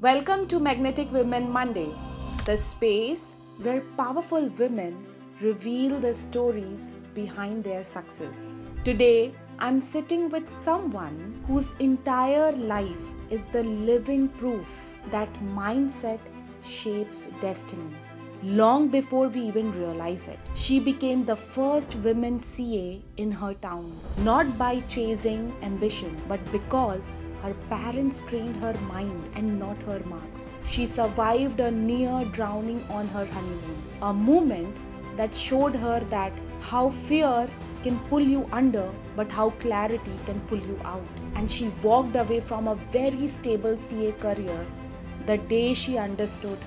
Welcome to Magnetic Women Monday, the space where powerful women reveal the stories behind their success. Today, I'm sitting with someone whose entire life is the living proof that mindset shapes destiny. Long before we even realize it, she became the first women CA in her town, not by chasing ambition, but because her parents trained her mind and not her marks. She survived a near drowning on her honeymoon, a moment that showed her that how fear can pull you under, but how clarity can pull you out. And she walked away from a very stable CA career the day she understood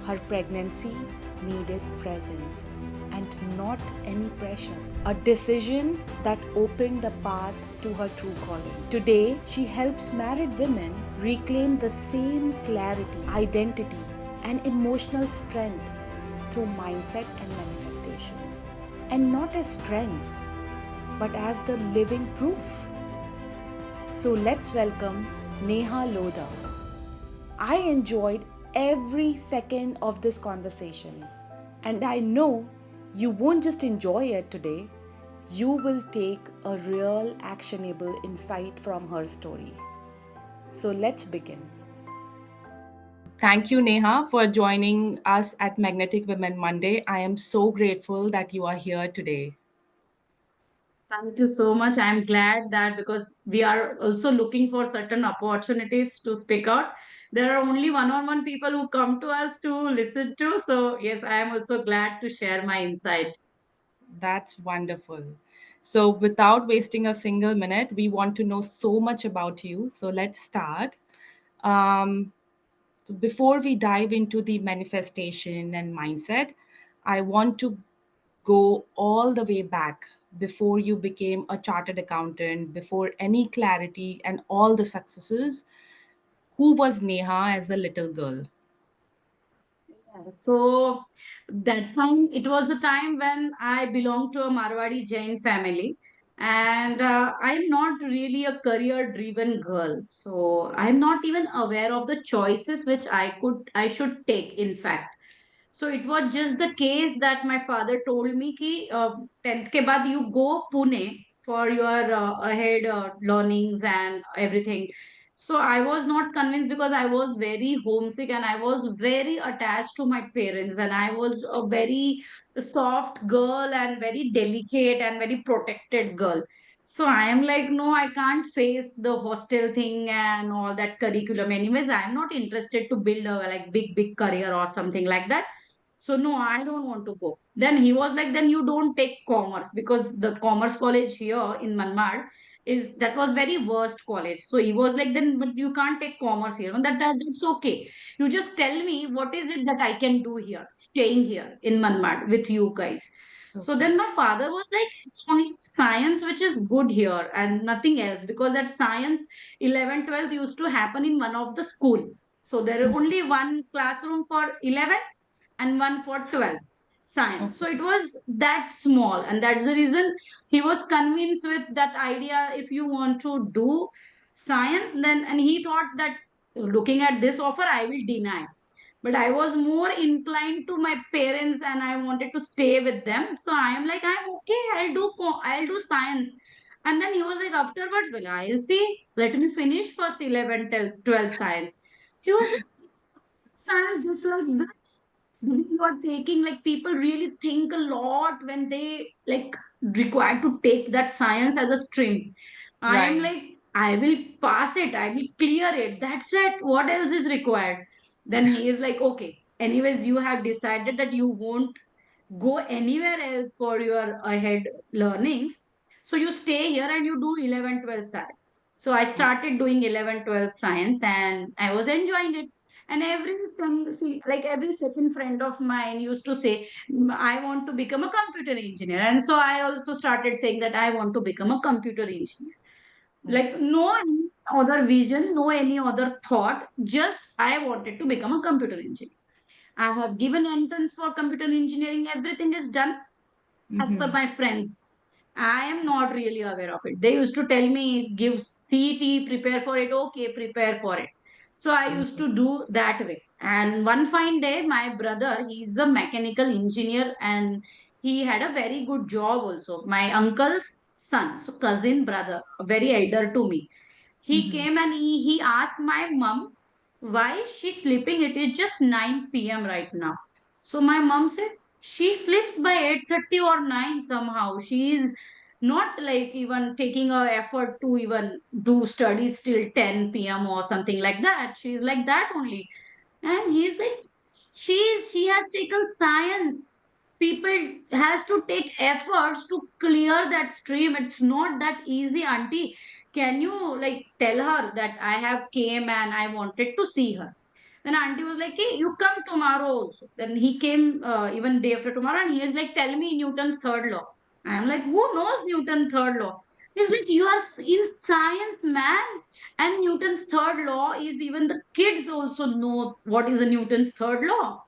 her pregnancy needed presence and not any pressure. A decision that opened the path to her true calling. Today, she helps married women reclaim the same clarity, identity, and emotional strength through mindset and manifestation. And not as strengths, but as the living proof. So let's welcome Neha Lodha. I enjoyed every second of this conversation, and I know you won't just enjoy it today, you will take a real actionable insight from her story. So let's begin. Thank you, Neha, for joining us at Magnetic Women Monday. I am so grateful that you are here today. Thank you so much. I'm glad that because we are also looking for certain opportunities to speak out. There are only one-on-one people who come to us to listen to. So, yes, I am also glad to share my insight. That's wonderful. So, without wasting a single minute, we want to know so much about you. So, let's start. Um, so before we dive into the manifestation and mindset, I want to go all the way back before you became a chartered accountant, before any clarity and all the successes. Who was Neha as a little girl? Yeah. So, that time, it was a time when I belonged to a Marwadi Jain family. And I'm not really a career driven girl. So, I'm not even aware of the choices which I should take, in fact. So it was just the case that my father told me कि 10th के बाद you go Pune for your ahead learnings and everything. So I was not convinced because I was very homesick and I was very attached to my parents and I was a very soft girl and very delicate and very protected girl. So I am like, no, I can't face the hostel thing and all that curriculum. Anyways, I'm not interested to build a like big career or something like that. So no, I don't want to go. Then he was like, then you don't take commerce because the commerce college here in Manmad is that was very worst college. So he was like, then but you can't take commerce here. And that's okay. You just tell me what is it that I can do here, staying here in Manmad with you guys. So Okay. then my father was like, it's only science which is good here and nothing else because that science 11, 12 used to happen in one of the school. So there is only one classroom for 11 and one for 12 science. So Okay. it was that small, and that's the reason he was convinced with that idea. If you want to do science, then and he thought that looking at this offer, I will deny. But I was more inclined to my parents and I wanted to stay with them. So I am like, I'm okay, I'll do science. And then he was like, afterwards, well, I'll see. Let me finish first 11, 12 science. He was like, science just like this. You are taking like people really think a lot when they like required to take that science as a stream. I am Right. like, I will pass it, I will clear it. That's it. What else is required? Then he is like, okay. Anyways, you have decided that you won't go anywhere else for your ahead learnings. So you stay here and you do 11, 12 science. So I started doing 11, 12 science and I was enjoying it. And every second friend of mine used to say, I want to become a computer engineer. And so I also started saying that I want to become a computer engineer. Like no any other vision, no any other thought, just I wanted to become a computer engineer. I have given entrance for computer engineering. Everything is done as per my friends. I am not really aware of it. They used to tell me, give CET, prepare for it. Okay, prepare for it. So I used Mhm. to do that way. And one fine day, my brother, he's a mechanical engineer and he had a very good job also. My uncle's son, so cousin brother, very elder to me. He Mhm. came and he asked my mom, why is she sleeping? It is just 9 p.m. right now. So my mom said, she sleeps by 8:30 or 9 somehow. She is not like even taking a effort to even do studies till 10 p.m. or something like that. She's like that only. And he's like, she has taken science. People has to take efforts to clear that stream. It's not that easy, auntie. Can you like tell her that I have came and I wanted to see her? Then auntie was like, hey, you come tomorrow also. Then he came even day after tomorrow and he is like, tell me Newton's third law. I'm like, who knows Newton's third law? He's like, you are in science, man. And Newton's third law is even the kids also know what is a Newton's third law.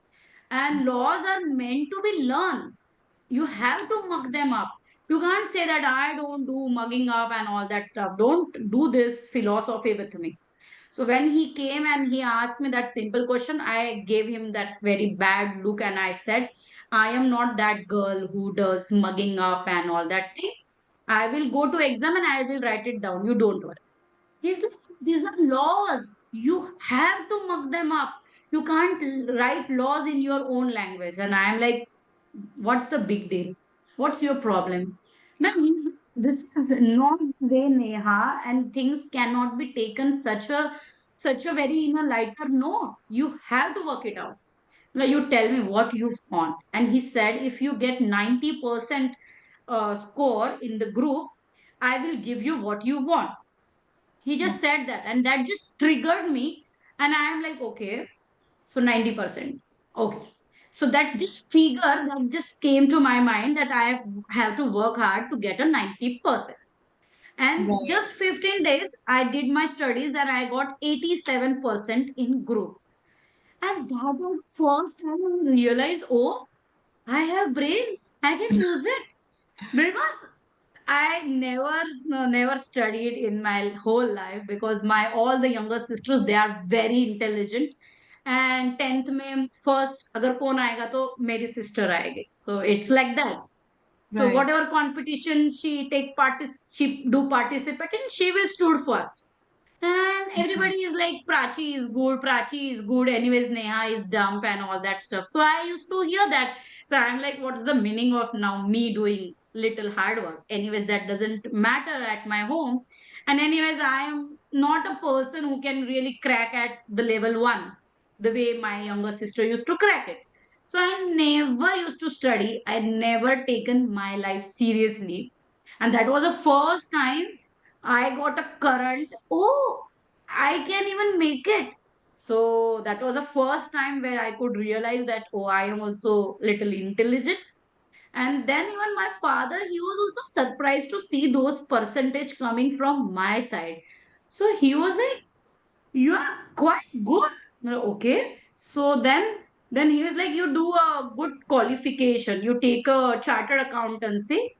And laws are meant to be learned. You have to mug them up. You can't say that I don't do mugging up and all that stuff. Don't do this philosophy with me. So when he came and he asked me that simple question, I gave him that very bad look and I said, I am not that girl who does mugging up and all that thing. I will go to exam and I will write it down. You don't worry. He's like, these are laws. You have to mug them up. You can't write laws in your own language. And I'm like, what's the big deal? What's your problem? That means this is not way, Neha, and things cannot be taken such a very in a lighter. No, you have to work it out. Like you tell me what you want. And he said, if you get 90% score in the group, I will give you what you want. He just said that, and that just triggered me. And I am like, okay, so 90%. Okay. So that just figure that just came to my mind that have to work hard to get a 90%. And Right. just 15 days, I did my studies and I got 87% in group. And that was the first time I realized, oh, I have brain. I can use it. Because I never studied in my whole life because my all the younger sisters they are very intelligent and 10th में first अगर कौन आएगा तो मेरी sister आएगी so it's like that so Right. whatever competition she do participate in she will stood first and Mhm. everybody is like, Prachi is good. Anyways, Neha is dumb and all that stuff. So I used to hear that. So I'm like, what's the meaning of now me doing little hard work? Anyways, that doesn't matter at my home. And anyways, I am not a person who can really crack at the level one, the way my younger sister used to crack it. So I never used to study. I never taken my life seriously. And that was the first time I got a current. Oh, I can even make it. So that was the first time where I could realize that, oh, I am also little intelligent. And then even my father, he was also surprised to see those percentage coming from my side. So he was like, you are quite good. Okay. So then he was like, you do a good qualification. You take a chartered accountancy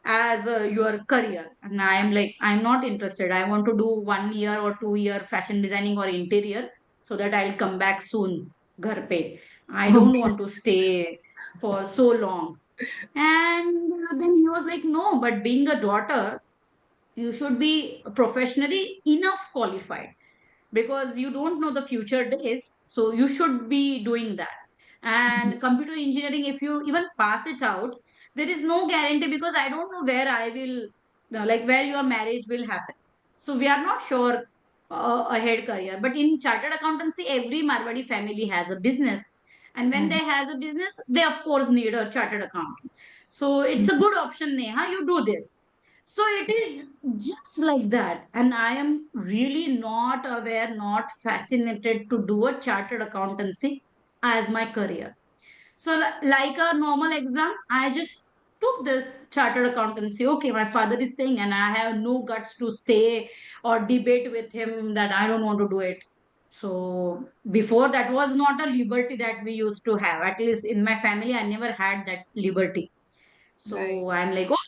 as your career and I am like I'm not interested. I want to do 1 year or 2 year fashion designing or interior so that I'll come back soon ghar pe. I don't Okay. want to stay for so long. And then he was like, no, but being a daughter you should be professionally enough qualified because you don't know the future days, so you should be doing that. Mhm. And computer engineering, if you even pass it out, there is no guarantee because I don't know where I will like where your marriage will happen. So we are not sure ahead career. But in chartered accountancy, every Marwadi family has a business, and when Mhm. they has a business they of course need a chartered accountant. So it's a Mhm. good option, Neha, you do this. So it is just like that. And I am really not aware, not fascinated to do a chartered accountancy as my career. So, like a normal exam, I just took this chartered accountancy. Okay, my father is saying, and I have no guts to say or debate with him that I don't want to do it. So, before that was not a liberty that we used to have. At least in my family, I never had that liberty. Right. So, I'm like, oh.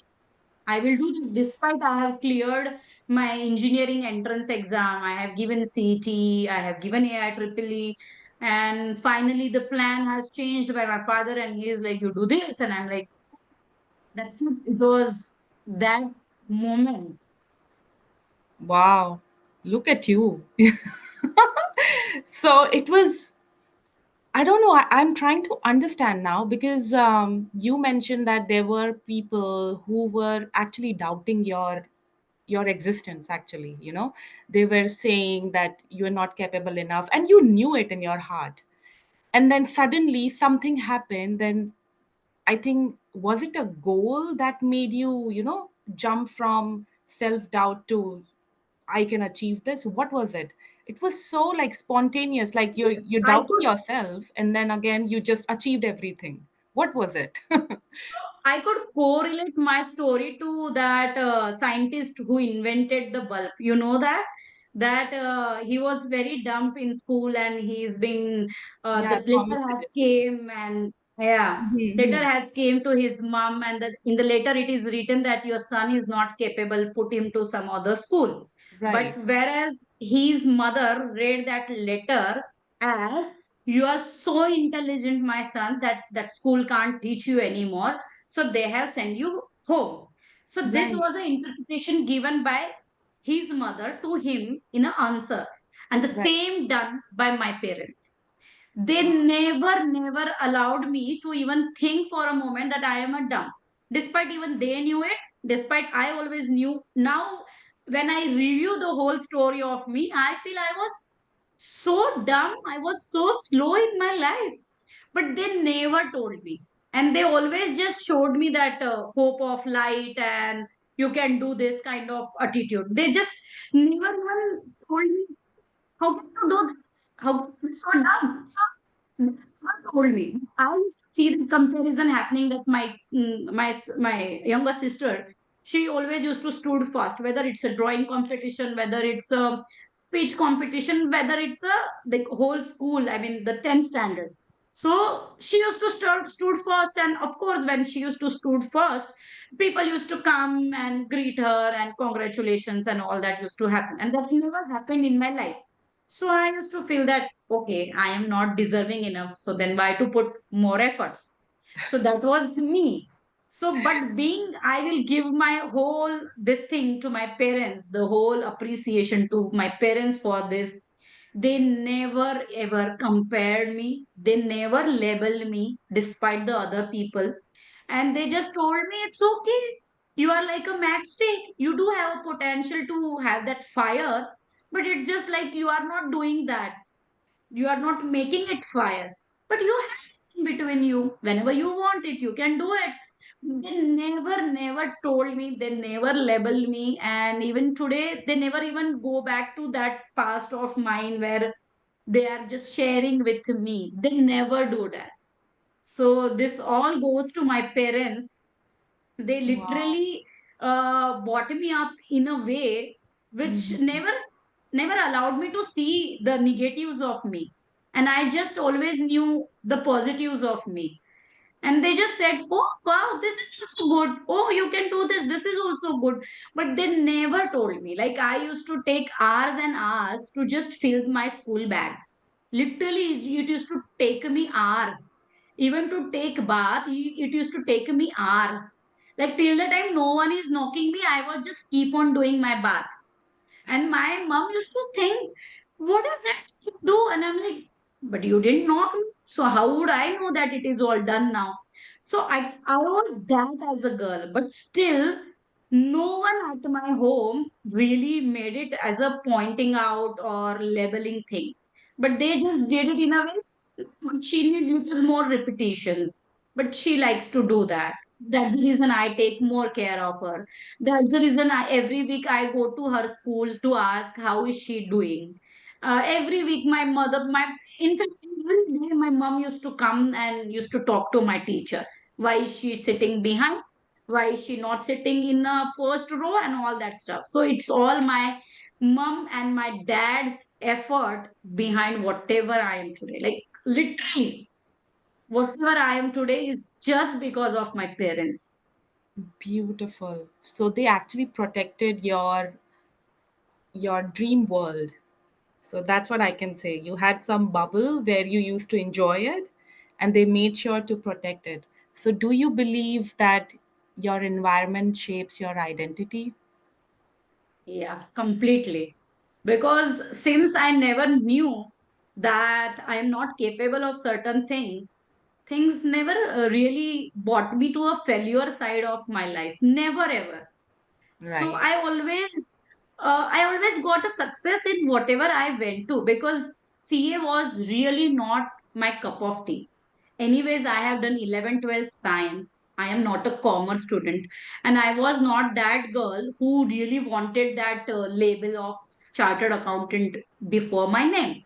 I will do this. Despite I have cleared my engineering entrance exam, I have given CET, I have given AI triple E, and finally the plan has changed by my father, and he is like, "You do this," and I'm like, "That's it." It was that moment. Wow, look at you. So it was, I don't know, I'm trying to understand now because you mentioned that there were people who were actually doubting your existence actually, you know. They were saying that you're not capable enough and you knew it in your heart. And then suddenly something happened, then I think, was it a goal that made you, you know, jump from self doubt to I can achieve this? What was it? It was so like spontaneous, like you're I doubting could yourself, and then again you just achieved everything. What was it? I could correlate my story to that scientist who invented the bulb. You know that he was very dumb in school, and he's been the Yeah, letter Thomas has Edison. came, and yeah, letter Hmm. has came to his mom, and in the letter it is written that your son is not capable. Put him to some other school. But Right, whereas his mother read that letter as, you are so intelligent, my son, that that school can't teach you anymore, so they have sent you home. So this right, was an interpretation given by his mother to him in an answer, and the right. same done by my parents. They Wow. never allowed me to even think for a moment that I am a dumb, despite even they knew it, despite I always knew. Now when I review the whole story of me, I feel I was so dumb, I was so slow in my life, but they never told me. And they always just showed me that hope of light, and you can do this kind of attitude. They just never even told me, how can you do this, how can you be so dumb. So they never told me. I used to see the comparison happening, that my younger sister, she always used to stood first, whether it's a drawing competition, whether it's a speech competition, whether it's a the whole school, I mean the 10th standard. So she used to stood first, and of course, when she used to stood first, people used to come and greet her and congratulations and all that used to happen. And that never happened in my life. So I used to feel that, okay, I am not deserving enough. So then why to put more efforts? So that was me. So, but being, I will give my whole this thing to my parents, the whole appreciation to my parents for this. They never ever compared me. They never labeled me despite the other people. And they just told me, it's okay. You are like a matchstick. You do have a potential to have that fire, but it's just like you are not doing that. You are not making it fire, but you have it in between you. Whenever you want it, you can do it. They never told me, they never labeled me, and even today, they never even go back to that past of mine where they are just sharing with me. They never do that. So this all goes to my parents. They Wow. literally brought me up in a way which Mhm. never allowed me to see the negatives of me, and I just always knew the positives of me. And they just said, oh wow, this is also good, oh you can do this, this is also good. But they never told me, like I used to take hours and hours to just fill my school bag. Literally, it used to take me hours. Even to take bath, it used to take me hours. Like till the time no one is knocking me, I was just keep on doing my bath. And my mom used to think, what is that you do? And I'm like, but you didn't knock me. So how would I know that it is all done now? So I was that as a girl, but still, no one at my home really made it as a pointing out or labeling thing. But they just did it in a way. She need little more repetitions, but she likes to do that. That's the reason I take more care of her. That's the reason every week I go to her school to ask how is she doing. Every week, in fact, every day my mom used to come and used to talk to my teacher. Why is she sitting behind? Why is she not sitting in the first row and all that stuff? So it's all my mom and my dad's effort behind whatever I am today. Like literally, whatever I am today is just because of my parents. Beautiful. So they actually protected your dream world. So that's what I can say. You had some bubble where you used to enjoy it, and they made sure to protect it. So do you believe that your environment shapes your identity? Yeah, completely. Because since I never knew that I am not capable of certain things, things never really brought me to a failure side of my life. Never ever. So Right. I always got a success in whatever I went to, because CA was really not my cup of tea. Anyways, I have done 11, 12 science. I am not a commerce student, and I was not that girl who really wanted that label of chartered accountant before my name.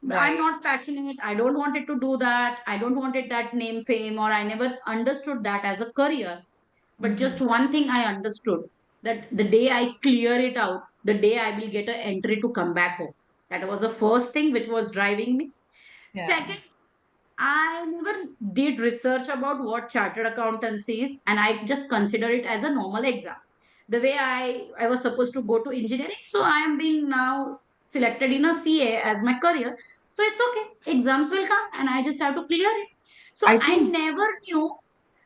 I'm Right. not passionate. I don't wanted to do that. I don't wanted that name fame, or I never understood that as a career. But just Hmm. one thing I understood, that the day I clear it out, the day I will get an entry to come back home. That was the first thing which was driving me. Yeah. Second, I never did research about what chartered accountancy is, and I just consider it as a normal exam. The way I was supposed to go to engineering, so I am being now selected in a CA as my career. So it's okay. Exams will come, and I just have to clear it. So I I think. never knew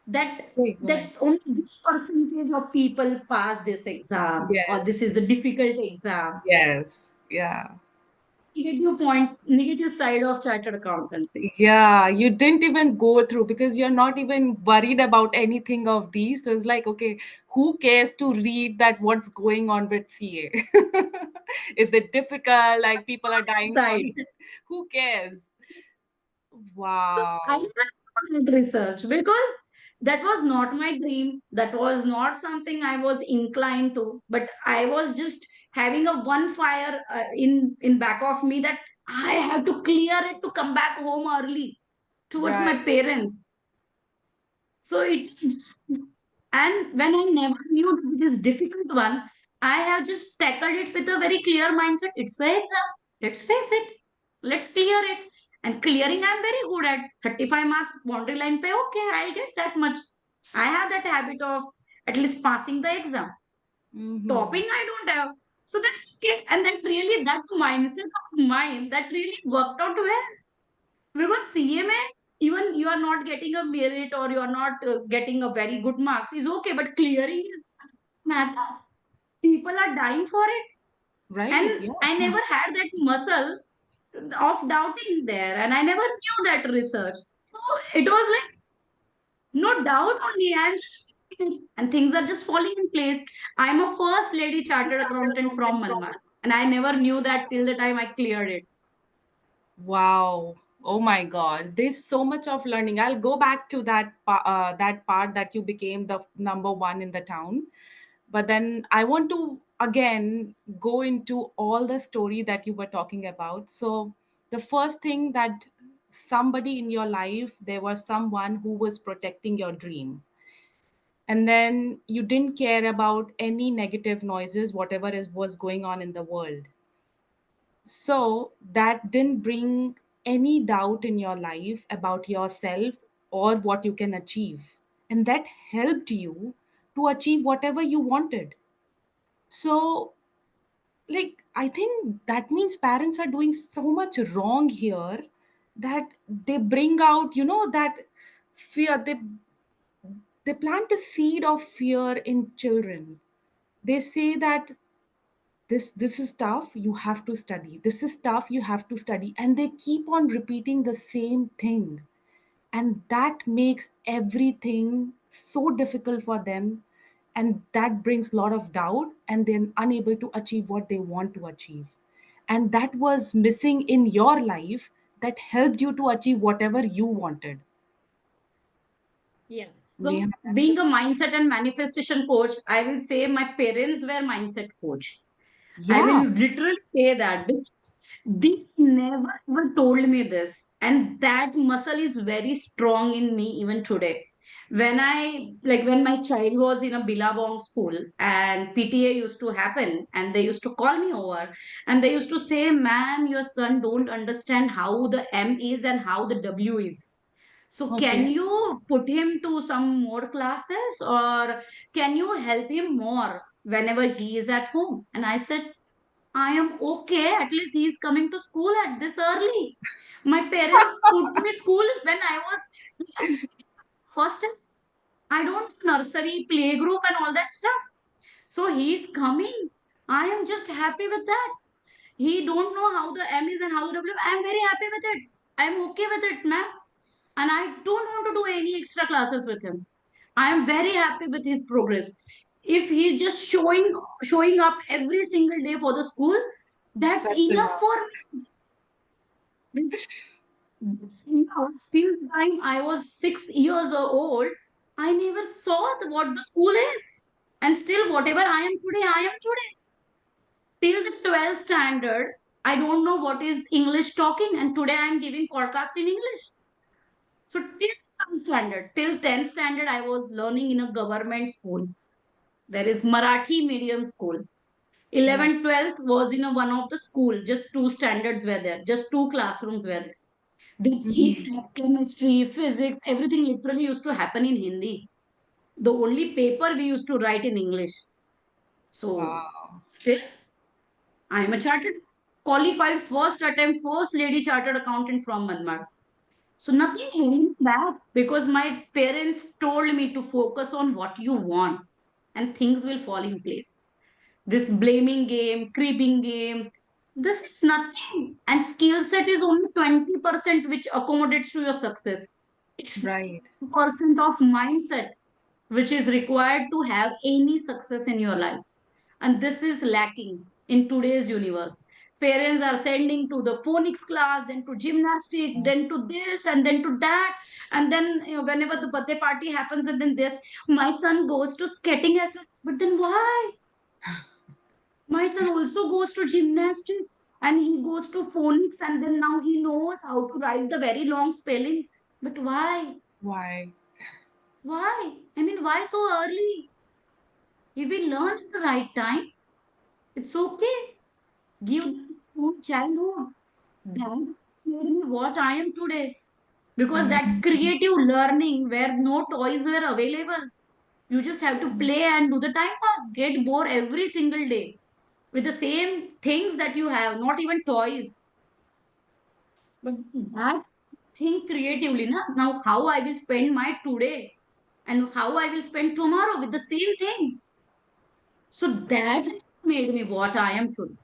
that Wait, go ahead. that only this percentage of people pass this exam, or this Yes. is a difficult exam. Yes. Yeah. Negative side of chartered accountancy. Yeah, you didn't even go through because you're not even worried about anything of these. So it's like, okay, who cares to read that what's going on with CA? Is it difficult? Like people are dying for Side. it. Who cares? So I Wow. never did research, because that was not my dream. That was not something I was inclined to. But I was just having a one fire in back of me, that I have to clear it to come back home early towards my Right. parents. So it, and when I never knew that it is difficult one, I have just tackled it with a very clear mindset. It's a exam. Let's face it. Let's clear it. And clearing, I'm very good at 35 marks, boundary line pay. Okay, I'll get that much. I have that habit of at least passing the exam. Mm-hmm. Topping, I don't have. So that's okay. And that really, that mindset of mine, that really worked out well. Because CMA, even you are not getting a merit, or you are not getting a very good marks, is okay. But clearing is matters. People are dying for it. Right. And Yeah. I never had that muscle of doubting there. And I never knew that research. So it was like, no doubt only. I'm just, and things are just falling in place. I'm a first lady chartered accountant from Malmar. And I never knew that till the time I cleared it. Wow. Oh my God. There's so much of learning. I'll go back to that part that you became the number one in the town. But then I want to again go into all the story that you were talking about. So the first thing that somebody in your life, there was someone who was protecting your dream. And then you didn't care about any negative noises, whatever was going on in the world. So that didn't bring any doubt in your life about yourself or what you can achieve. And that helped you to achieve whatever you wanted. So, like, I think that means parents are doing so much wrong here that they bring out, that fear. They plant a seed of fear in children. They say that this is tough, you have to study, this is tough, you have to study, and they keep on repeating the same thing, and that makes everything so difficult for them, and that brings a lot of doubt, and then unable to achieve what they want to achieve. And that was missing in your life, that helped you to achieve whatever you wanted. Yes. So Neha, that's being it. a mindset and manifestation coach, I will say my parents were mindset coach. I Yeah. will literally say that, because they never ever told me this. And that muscle is very strong in me even today. When my child was in a Billabong school, and PTA used to happen, and they used to call me over, and they used to say, ma'am, your son don't understand how the M is and how the W is. So can Okay. you put him to some more classes, or can you help him more whenever he is at home? And I said, I am okay. At least he's coming to school at this early. My parents put me school when I was first time. I don't nursery, playgroup, and all that stuff. So he's coming. I am just happy with that. He don't know how the M is and how the W. I am very happy with it. I am okay with it, ma'am. And I don't want to do any extra classes with him. I am very happy with his progress. If he's just showing up every single day for the school, that's That's enough enough. for me. Still time I was 6 years old, I never saw what the school is. And still, whatever I am today, I am today. Till the 12th standard, I don't know what is English talking, and today I am giving podcast in English. So till 10th standard, I was learning in a government school. There is Marathi medium school. Yeah. 11th, 12th was in a one of the school. Just two standards were there. Just two classrooms were there. Mhm. Chemistry, physics, everything literally used to happen in Hindi. The only paper we used to write in English. So Wow. still, I am a chartered qualified first attempt, first lady chartered accountant from Manmad. So nothing holding back because my parents told me to focus on what you want and things will fall in place. This blaming game, creeping game, this is nothing. And skill set is only 20% which accommodates to your success. It's Right. percent of mindset which is required to have any success in your life. And this is lacking in today's universe. Parents are sending to the phonics class, then to gymnastic, then to this, and then to that. And then whenever the birthday party happens, and then this, my son goes to skating as well. But then why? My son also goes to gymnastic and he goes to phonics, and then now he knows how to write the very long spellings. But why? Why? Why? I mean, why so early? If we learn at the right time, it's okay. Give them from childhood. That made me what I am today. Because that Mhm. creative learning where no toys were available, you just have to play and do the time pass, get bored every single day with the same things that you have, not even toys. But that think creatively, na? Now how I will spend my today and how I will spend tomorrow with the same thing. So that made me what I am today.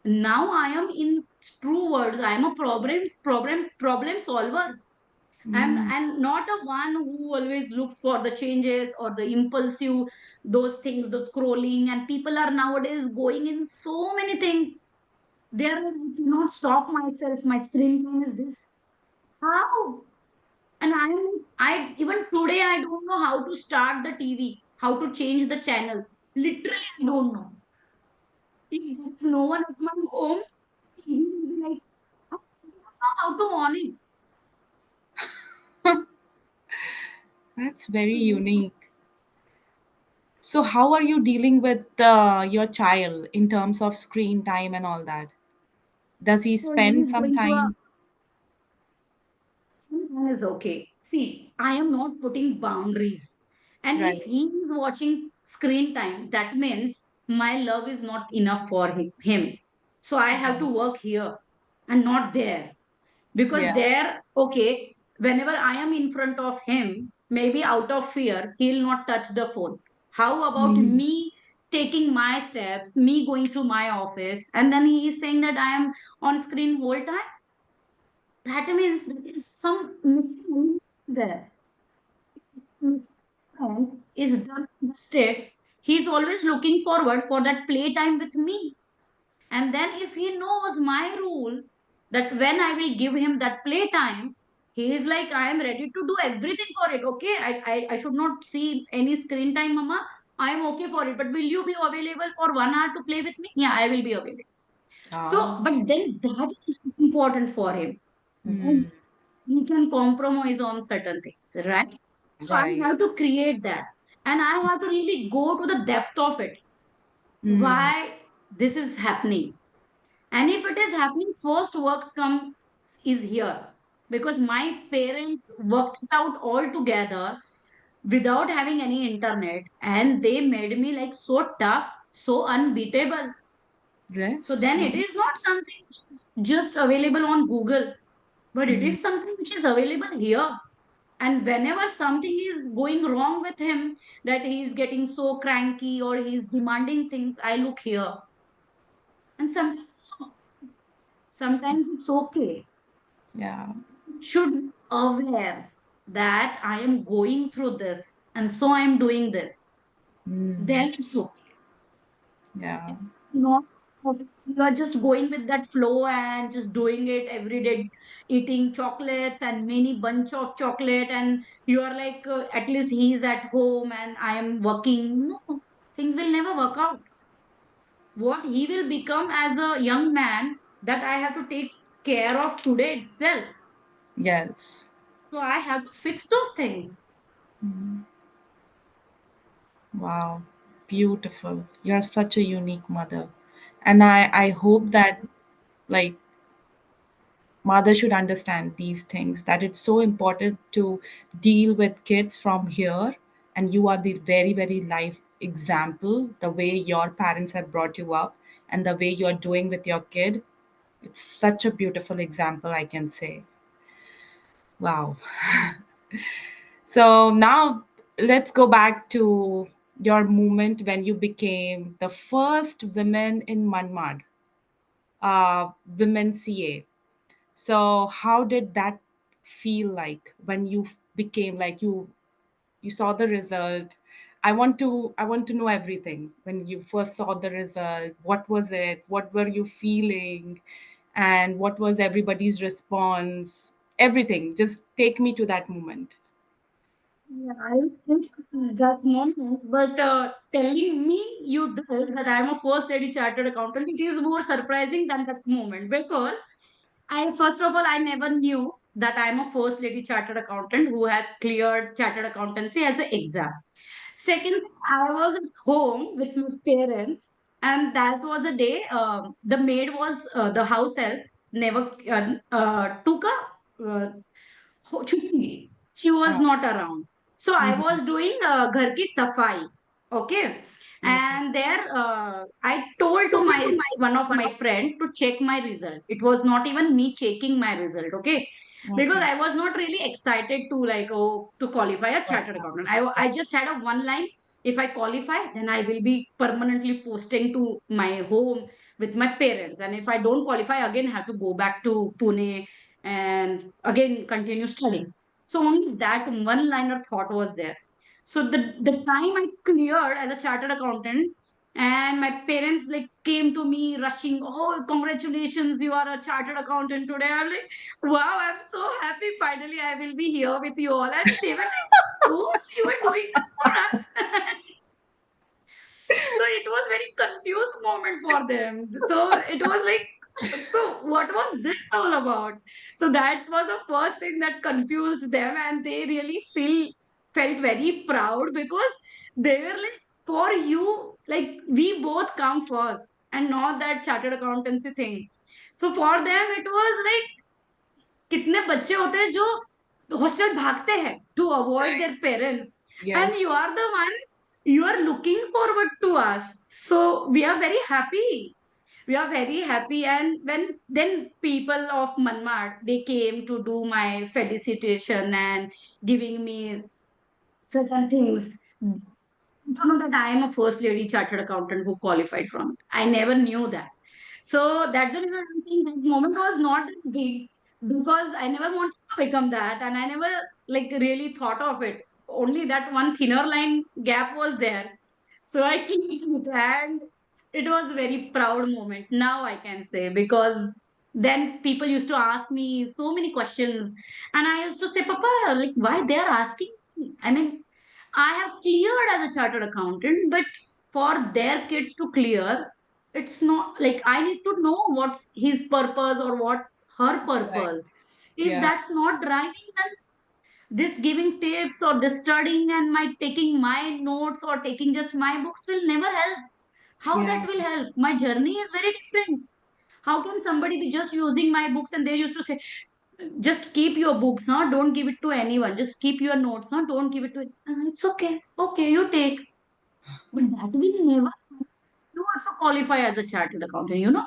Now I am in true words. I am a problem solver. Mm. And not a one who always looks for the changes or the impulsive those things, the scrolling. And people are nowadays going in so many things. They are, I cannot stop myself. My screen time is this. How? And I even today I don't know how to start the TV, how to change the channels. Literally, I don't know. If there's no one at my home, he will be like, I don't know how to on it. That's very Yes. unique. So, how are you dealing with your child in terms of screen time and all that? Does he So he spend is some going to a time? sometime is okay. See, I am not putting boundaries. And if Right. he is watching screen time, that means my love is not enough for him. So I have to work here and not there. Because Yeah. there, okay, whenever I am in front of him, maybe out of fear, he'll not touch the phone. How about Mm. me taking my steps, me going to my office, and then he is saying that I am on screen whole time? That means there is some missing there. Missing is done mistake. He's always looking forward for that playtime with me. And then if he knows my rule that when I will give him that playtime, he is like, I am ready to do everything for it. Okay, I should not see any screen time, mama. I am okay for it. But will you be available for 1 hour to play with me? Yeah, I will be available. So, Ah. but then that is important for him. Mm. Because he can compromise on certain things, right? So I Right. have to create that. And I have to really go to the depth of it. Mm. Why this is happening. And if it is happening, first works come is here. because my parents worked it out all together without having any internet, and they made me like so tough, so unbeatable. So Yes, then it yes. is not something which is just available on Google, but it Mm, is something which is available here. And whenever something is going wrong with him, that he is getting so cranky or he is demanding things, I look here. And sometimes it's okay. yeah. Should be aware that I am going through this and so I am doing this. Mm, Then it's okay. yeah. Not you are just going with that flow and just doing it every day, eating chocolates and many bunch of chocolate, and you are like, at least he's at home and I am working. No, things will never work out. What he will become as a young man, that I have to take care of today itself. Yes. So I have to fix those things. Mm, wow. Beautiful. You're such a unique mother. And I hope that like mothers should understand these things, that it's so important to deal with kids from here. And you are the very, very life example, the way your parents have brought you up and the way you're doing with your kid. It's such a beautiful example, I can say. Wow. So now let's go back to your moment when you became the first women in Manmad, women CA. So how did that feel like when you became like you saw the result? I want to know everything. When you first saw the result, what was it? What were you feeling? And what was everybody's response? Everything. Just take me to that moment. Yeah, I think that moment, but telling me you this that I am a first lady chartered accountant, it is more surprising than that moment, because I first of all I never knew that I am a first lady chartered accountant who has cleared chartered accountancy as an exam. Second, I was at home with my parents, and that was a day. The maid was the house help never took a छुट्टी. She was Ah, not around. So I mhm. was doing ghar ki safai. Okay. Okay. And there I told to my one of my friend to check my result. It was not even me checking my result. Okay. Because Okay. I was not really excited to like, oh, to qualify a First chartered time. accountant. I just had a one line. If I qualify, then I will be permanently posting to my home with my parents. And if I don't qualify, again have to go back to Pune and again continue studying. So only that one liner thought was there. So the time I cleared as a chartered accountant, and my parents like came to me rushing, oh, congratulations, you are a chartered accountant today. I'm like, wow, I'm so happy. Finally, I will be here with you all. And they were like, oh, so you were doing this for us. So it was very confused moment for them. So it was like, so what was this all about? So that was the first thing that confused them, and they really felt very proud, because they were like, for you, like we both come first and not that chartered accountancy thing. So for them it was like, कितने बच्चे होते हैं जो hostel भागते हैं to avoid their parents, and Yes. You are the one, you are looking forward to us. So we are very happy. We are very happy. And when then people of Manmad, they came to do my felicitation and giving me certain things, to know that I am a first lady chartered accountant who qualified from it. I never knew that. So that's the reason I'm saying that moment was not that big, because I never wanted to become that, and I never like really thought of it. Only that one thinner line gap was there. So I keep it, and it was a very proud moment. Now I can say, because then people used to ask me so many questions, and I used to say, Papa, like why they are asking me? I mean, I have cleared as a chartered accountant, but for their kids to clear, it's not like I need to know what's his purpose or what's her Right. purpose. If Yeah. that's not driving, then this giving tips or this studying and my taking my notes or taking just my books will never help. How Yeah. that will help? My journey is very different. How can somebody be just using my books, and they used to say, Just keep your books, no? Don't give it to anyone. Just keep your notes, no? Don't give it to it. It's okay. Okay, you take. But that will never. You also qualify as a chartered accountant, you know?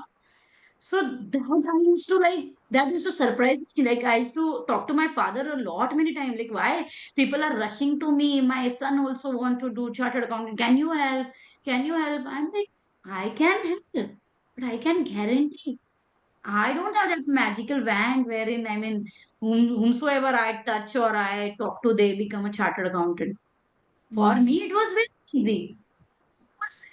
So that I used to like, that used to surprise me. Like I used to talk to my father a lot, many times. Like, why people are rushing to me? My son also want to do chartered accounting. Can you help? Can you help? I'm like, I can help, but I can guarantee. I don't have that magical wand wherein, I mean, whomsoever I touch or I talk to, they become a chartered accountant. For me, it was very easy. It was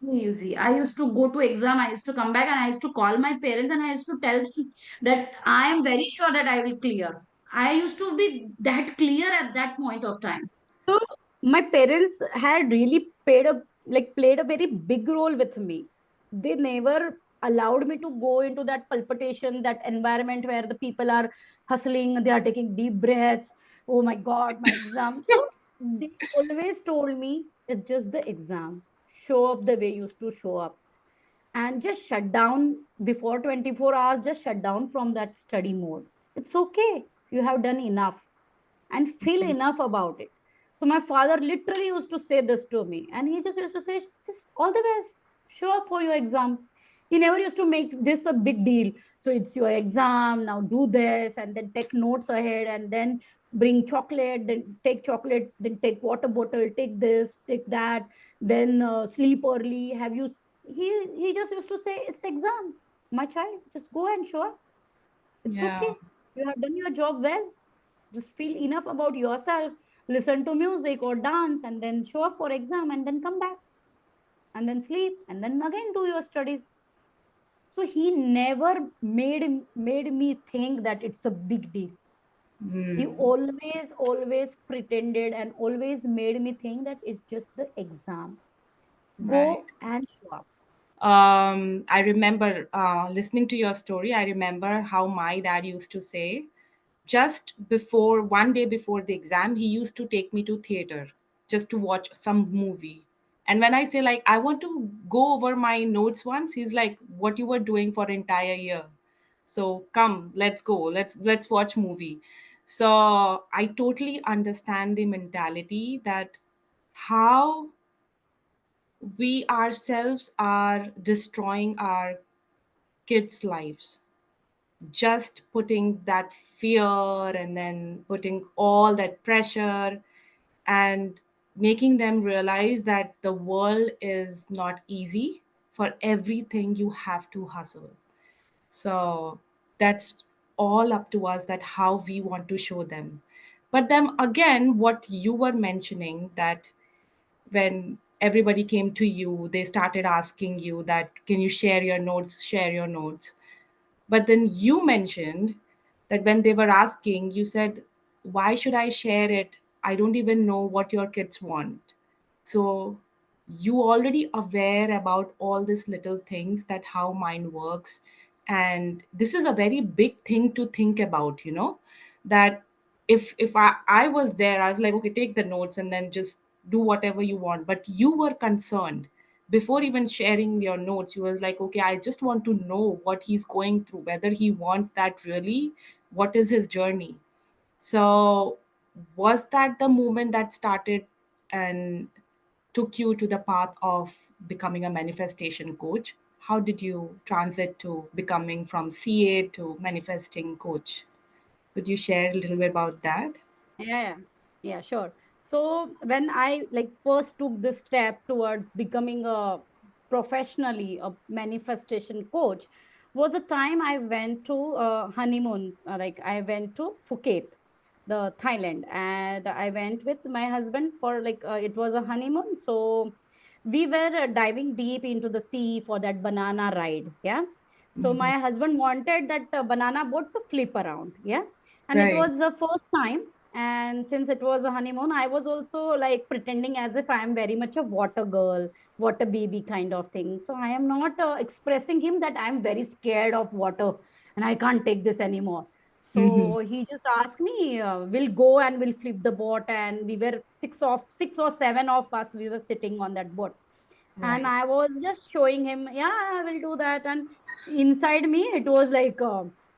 very easy. I used to go to exam, I used to come back and I used to call my parents and I used to tell them that I am very sure that I will clear. I used to be that clear at that point of time. So my parents had really played a very big role with me. They never allowed me to go into that palpitation, that environment where the people are hustling, they are taking deep breaths. Oh my God, my exam. So they always told me it's just the exam. Show up the way you used to show up. And just shut down before 24 hours, just shut down from that study mode. It's okay. You have done enough and feel enough about it. So my father literally used to say this to me, and he just used to say, "Just all the best. Show up for your exam." He never used to make this a big deal. So it's your exam now. Do this, and then take notes ahead, and then bring chocolate. Then take chocolate. Then take water bottle. Take this. Take that. Then sleep early. Have you? He just used to say, "It's exam, my child. Just go and show up. It's Yeah. okay. You have done your job well. Just feel enough about yourself, listen to music or dance, and then show up for exam, and then come back, and then sleep, and then again do your studies." So he never made me think that it's a big deal. He always pretended and always made me think that it's just the exam. Right. Go and show up. I remember listening to your story. I remember how my dad used to say, just before one day before the exam, he used to take me to theater just to watch some movie. And when I say like I want to go over my notes once, he's like, "What you were doing for entire year? So come, let's go. Let's watch movie." So I totally understand the mentality that how we ourselves are destroying our kids' lives, just putting that fear and then putting all that pressure and making them realize that the world is not easy. For everything you have to hustle. So that's all up to us, that how we want to show them. But then again, what you were mentioning, that when everybody came to you, they started asking you that, can you share your notes. But then you mentioned that when they were asking, you said, why should I share it? I don't even know what your kids want. So you already aware about all these little things, that how mind works. And this is a very big thing to think about, that if I was there, I was like, okay, take the notes and then just do whatever you want. But you were concerned before even sharing your notes. You was like, okay, I just want to know what he's going through, whether he wants that really, what is his journey. So was that the moment that started and took you to the path of becoming a manifestation coach? How did you transit to becoming from CA to manifesting coach? Could you share a little bit about that? Yeah, yeah, sure. So when I like first took this step towards becoming a professionally a manifestation coach was the time I went to honeymoon. Like I went to Phuket, the Thailand, and I went with my husband for like it was a honeymoon. So we were diving deep into the sea for that banana ride. Yeah. So my husband wanted that banana boat to flip around. Yeah. And it Right. was the first time, and since it was a honeymoon, I was also like pretending as if I am very much a water girl, water baby kind of thing. So I am not expressing him that I am very scared of water and I can't take this anymore. Mm-hmm. So he just asked me, we'll go and we'll flip the boat. And we were six or seven of us, we were sitting on that boat. And Right. I was just showing him, yeah, I will do that. And inside me, it was like,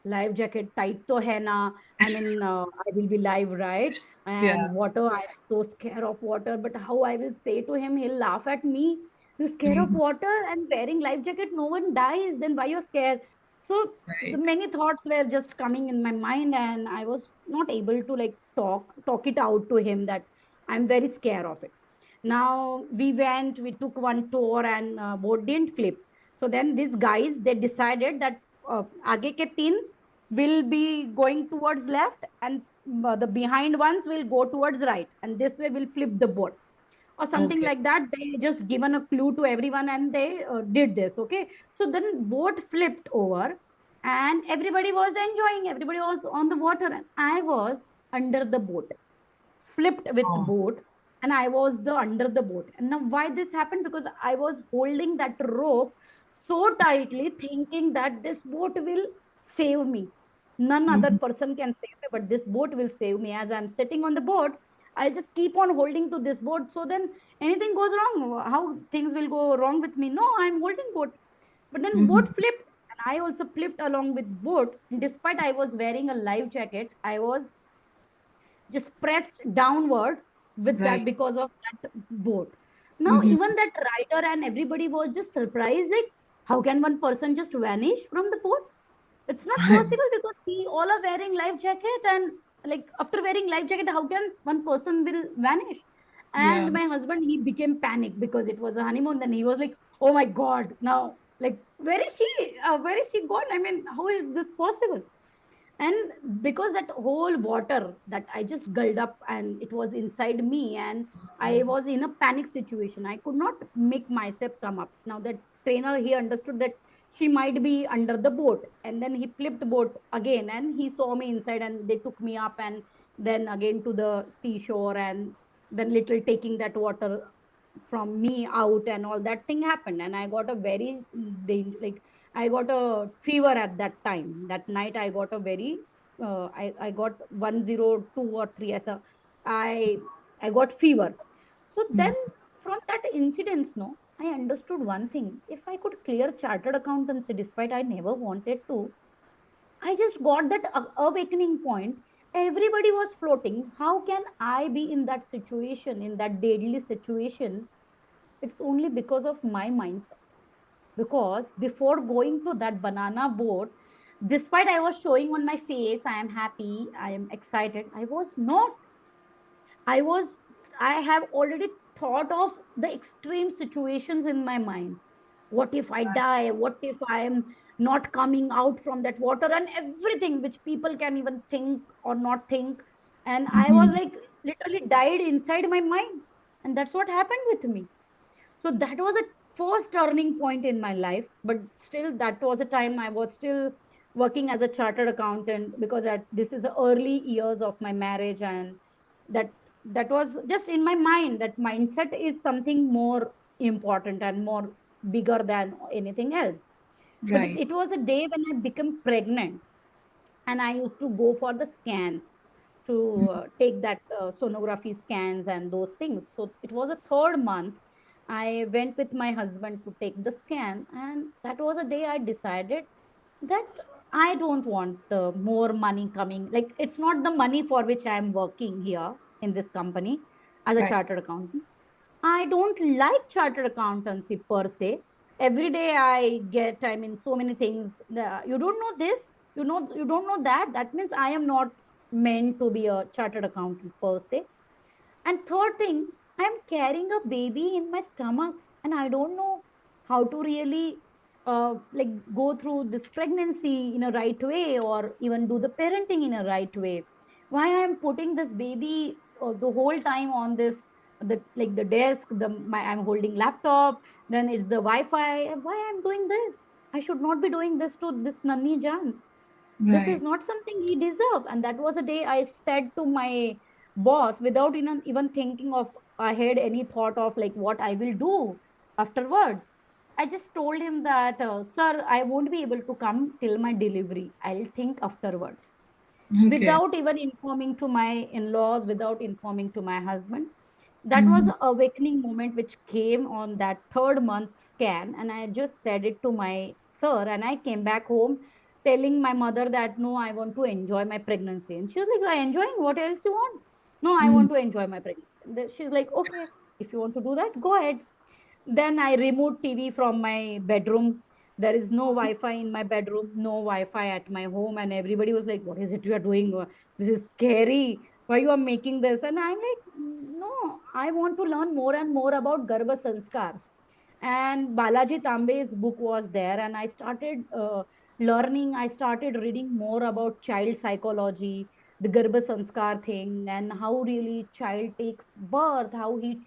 life jacket tight to hai na. I mean, I will be live, right? Yeah. And water, I'm so scared of water, but how I will say to him, he'll laugh at me. You're scared of Mhm. water and wearing life jacket, no one dies, then why you're scared? So the Right. many thoughts were just coming in my mind, and I was not able to like talk it out to him that I'm very scared of it. Now we took one tour, and boat didn't flip. So then these guys, they decided that aage ke teen will be going towards left, and the behind ones will go towards right, and this way will flip the boat or something Okay. like that. They just given a clue to everyone, and they did this. Okay, so then boat flipped over, and everybody was enjoying, everybody was on the water, and I was under the boat, flipped with Oh. boat, and I was the under the boat. And now why this happened? Because I was holding that rope so tightly, thinking that this boat will save me. None other Mhm. person can save me, but this boat will save me. As I'm sitting on the boat, I'll just keep on holding to this boat. So then anything goes wrong, how things will go wrong with me? No, I'm holding boat. But then boat Mhm. flipped, and I also flipped along with boat. Despite I was wearing a life jacket, I was just pressed downwards with that Right. because of that boat. Now, Mhm. even that rider and everybody was just surprised, like, how can one person just vanish from the boat? It's not Right. possible because we all are wearing life jacket, and like after wearing life jacket, how can one person will vanish? Yeah. And my husband, he became panic because it was a honeymoon. Then he was like, "Oh my God, now like where is she? Where is she gone? I mean, how is this possible?" And because that whole water that I just gulped up, and it was inside me, and I Oh. was in a panic situation, I could not make myself come up. Now that trainer, he understood that she might be under the boat, and then he flipped boat again, and he saw me inside, and they took me up, and then again to the seashore, and then little taking that water from me out, and all that thing happened. And I got a very like I got a fever at that time. That night I got a very I got 102 or 3 as a I I got fever. So then Mm. from that incidents, no, I understood one thing. If I could clear chartered accountancy despite I never wanted to, I just got that awakening point. Everybody was floating. How can I be in that situation, in that deadly situation? It's only because of my mindset. Because before going to that banana boat, despite I was showing on my face, I am happy, I am excited, I was not. I was, I have already thought of the extreme situations in my mind. What if I die? What if I am not coming out from that water? And everything which people can even think or not think. And I was Mhm. like literally died inside my mind. And that's what happened with me. So that was a first turning point in my life. But still, that was a time I was still working as a chartered accountant, because this is the early years of my marriage. And that that was just in my mind, that mindset is something more important and more bigger than anything else. But Right. it was a day when I became pregnant, and I used to go for the scans to take that sonography scans and those things. So it was a third month. I went with my husband to take the scan, and that was a day I decided that I don't want the more money coming. Like, it's not the money for which I am working here in this company as a Right. chartered accountant. I don't like chartered accountancy per se. Every day I get, I mean, so many things. You don't know this, you don't know that. That means I am not meant to be a chartered accountant per se. And third thing, I'm carrying a baby in my stomach, and I don't know how to really like go through this pregnancy in a right way, or even do the parenting in a right way. Why I'm putting this baby the whole time on this, the like the desk, I'm holding laptop, then it's the Wi-Fi. Why I'm doing this? I should not be doing this to this Nani Jan. This is Right. not something he deserved. And that was a day I said to my boss, without even thinking of ahead, any thought of like what I will do afterwards. I just told him that, sir, I won't be able to come till my delivery. I'll think afterwards, Okay. without even informing to my in-laws, without informing to my husband. That was Mhm. an awakening moment which came on that third month scan, and I just said it to my sir, and I came back home telling my mother that no, I want to enjoy my pregnancy. And she was like, you are enjoying? What else you want? No, I Mm. want to enjoy my pregnancy. And then she's like, okay, if you want to do that, go ahead. Then I removed TV from my bedroom. There is no Wi-Fi in my bedroom, no Wi-Fi at my home. And everybody was like, what is it you are doing? This is scary. Why you are making this? And I'm like, no, I want to learn more and more about Garbha Sanskar. And Balaji Tambe's book was there, and I started learning. I started reading more about child psychology, the Garbha Sanskar thing, and how really child takes birth, how he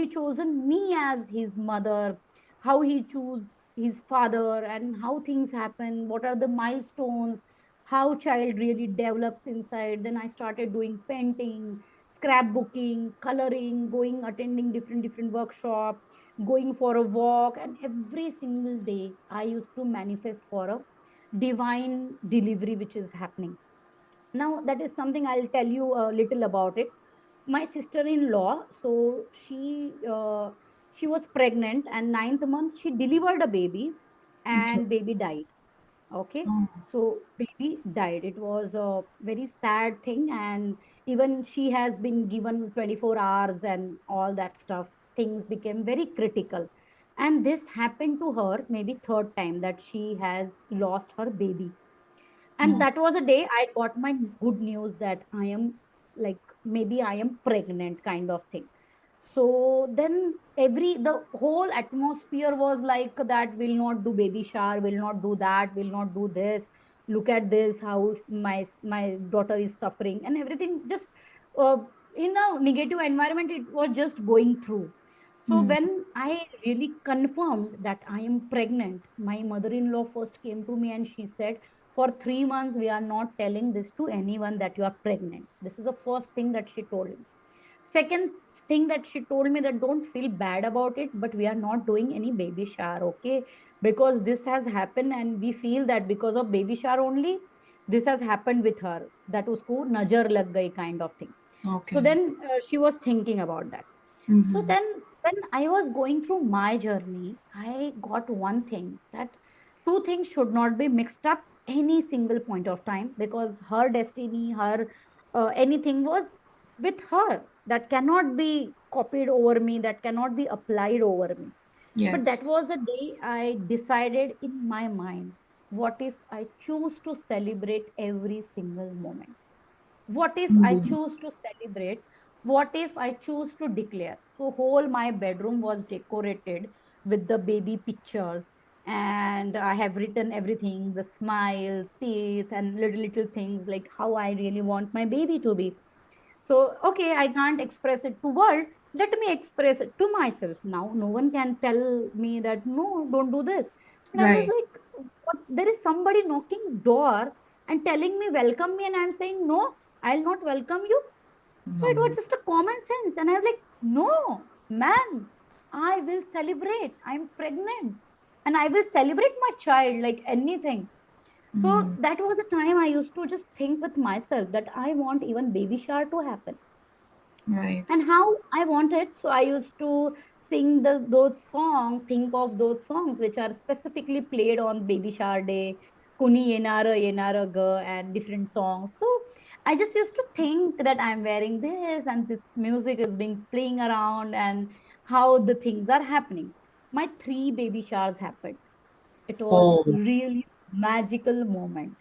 chosen me as his mother, how he choose his father, and how things happen, what are the milestones, how child really develops inside. Then I started doing painting, scrapbooking, coloring, going attending different workshops, going for a walk, and every single day I used to manifest for a divine delivery which is happening. Now that is something I'll tell you a little about it. My sister-in-law, so she was pregnant, and ninth month she delivered a baby, Okay. and baby died. Okay, Oh. so baby died. It was a very sad thing, and even she has been given 24 hours and all that stuff. Things became very critical, and this happened to her maybe third time that she has lost her baby. And Oh. that was a day I got my good news that I am, like, maybe I am pregnant kind of thing. So then the whole atmosphere was like that, will not do baby shower, will not do that, will not do this, look at this, how my daughter is suffering and everything. Just uh, in a negative environment it was just going through. So Mm. when I really confirmed that I am pregnant, my mother-in-law first came to me and she said, for 3 months we are not telling this to anyone that you are pregnant. This is the first thing that she told me. Second thing that she told me, that don't feel bad about it, but we are not doing any baby shower, okay? Because this has happened and we feel that because of baby shower only this has happened with her, that usko najar lag gayi kind of thing. So Okay. then she was thinking about that. So Mm-hmm. then when I was going through my journey, I got one thing, that two things should not be mixed up any single point of time, because her destiny, her anything was with her, that cannot be copied over me, that cannot be applied over me. But Yes. that was the day I decided in my mind, what if I choose to celebrate every single moment? What if I Mm. choose to celebrate? What if I choose to declare? So whole my bedroom was decorated with the baby pictures, and I have written everything, the smile, teeth, and little things, like how I really want my baby to be. So okay, I can't express it to world, let me express it to myself. Now no one can tell me that no, don't do this. But I was Right. like, what? There is somebody knocking door and telling me welcome me, and I'm saying no, I'll not welcome you. So it was No. just a common sense. And I was like, no, man, I will celebrate. I'm pregnant. And I will celebrate my child like anything. So Mm. that was a time I used to just think with myself that I want even baby shower to happen. Right. And how I want it. So I used to sing those songs, think of those songs which are specifically played on baby shower day, Kuni Yenara Yenara Ga, and different songs. So I just used to think that I'm wearing this and this music is being playing around, and how the things are happening. My three baby showers happened. It was Oh. really magical moment.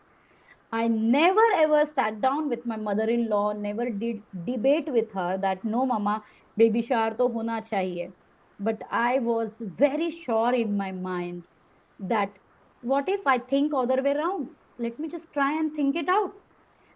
I never ever sat down with my mother-in-law, never did debate with her that no, mama, baby shower to hona chahiye. But I was very sure in my mind that what if I think other way around? Let me just try and think it out.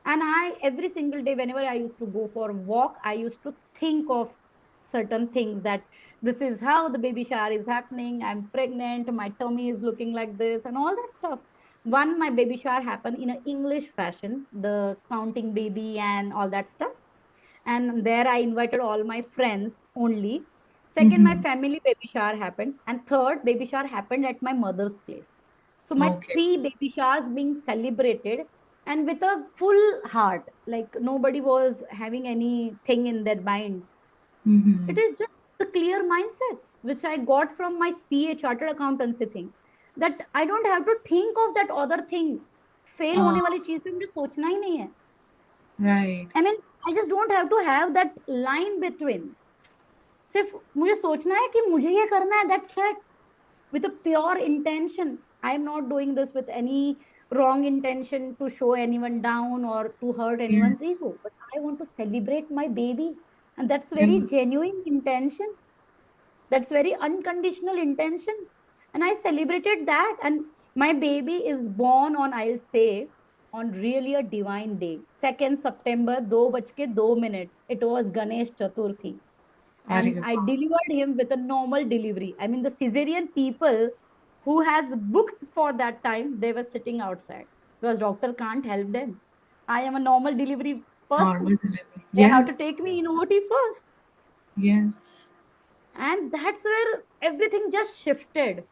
And I, every single day, whenever I used to go for a walk, I used to think of certain things, that this is how the baby shower is happening. I'm pregnant, my tummy is looking like this, and all that stuff. One, my baby shower happened in an English fashion, the counting baby and all that stuff. And there I invited all my friends only. Second, my Mm-hmm. family baby shower happened. And third, baby shower happened at my mother's place. So my Okay. three baby showers being celebrated, and with a full heart, like nobody was having anything in their mind. Mm-hmm. It is just the clear mindset which I got from my CA chartered accountancy thing. that I don't have to think of that other thing. Fail uh, होने वाली चीज पे मुझे सोचना ही नहीं है. right. I mean, I just don't have to have that line between. सिर्फ मुझे सोचना है कि मुझे ये करना है, that's it. With a pure intention. I am not doing this with any wrong intention to show anyone down or to hurt anyone's Yes. ego. But I want to celebrate my baby. And that's Yeah. very genuine intention. That's very unconditional intention. And I celebrated that. And my baby is born on, I'll say, on really a divine day. 2nd September, 2:02. It was Ganesh Chaturthi. Very And good. I delivered him with a normal delivery. I mean, the cesarean people who has booked for that time, they were sitting outside because doctor can't help them. I am a normal delivery person. Normal delivery. They have to Yes. take me in OT first. Yes. And that's where everything just shifted.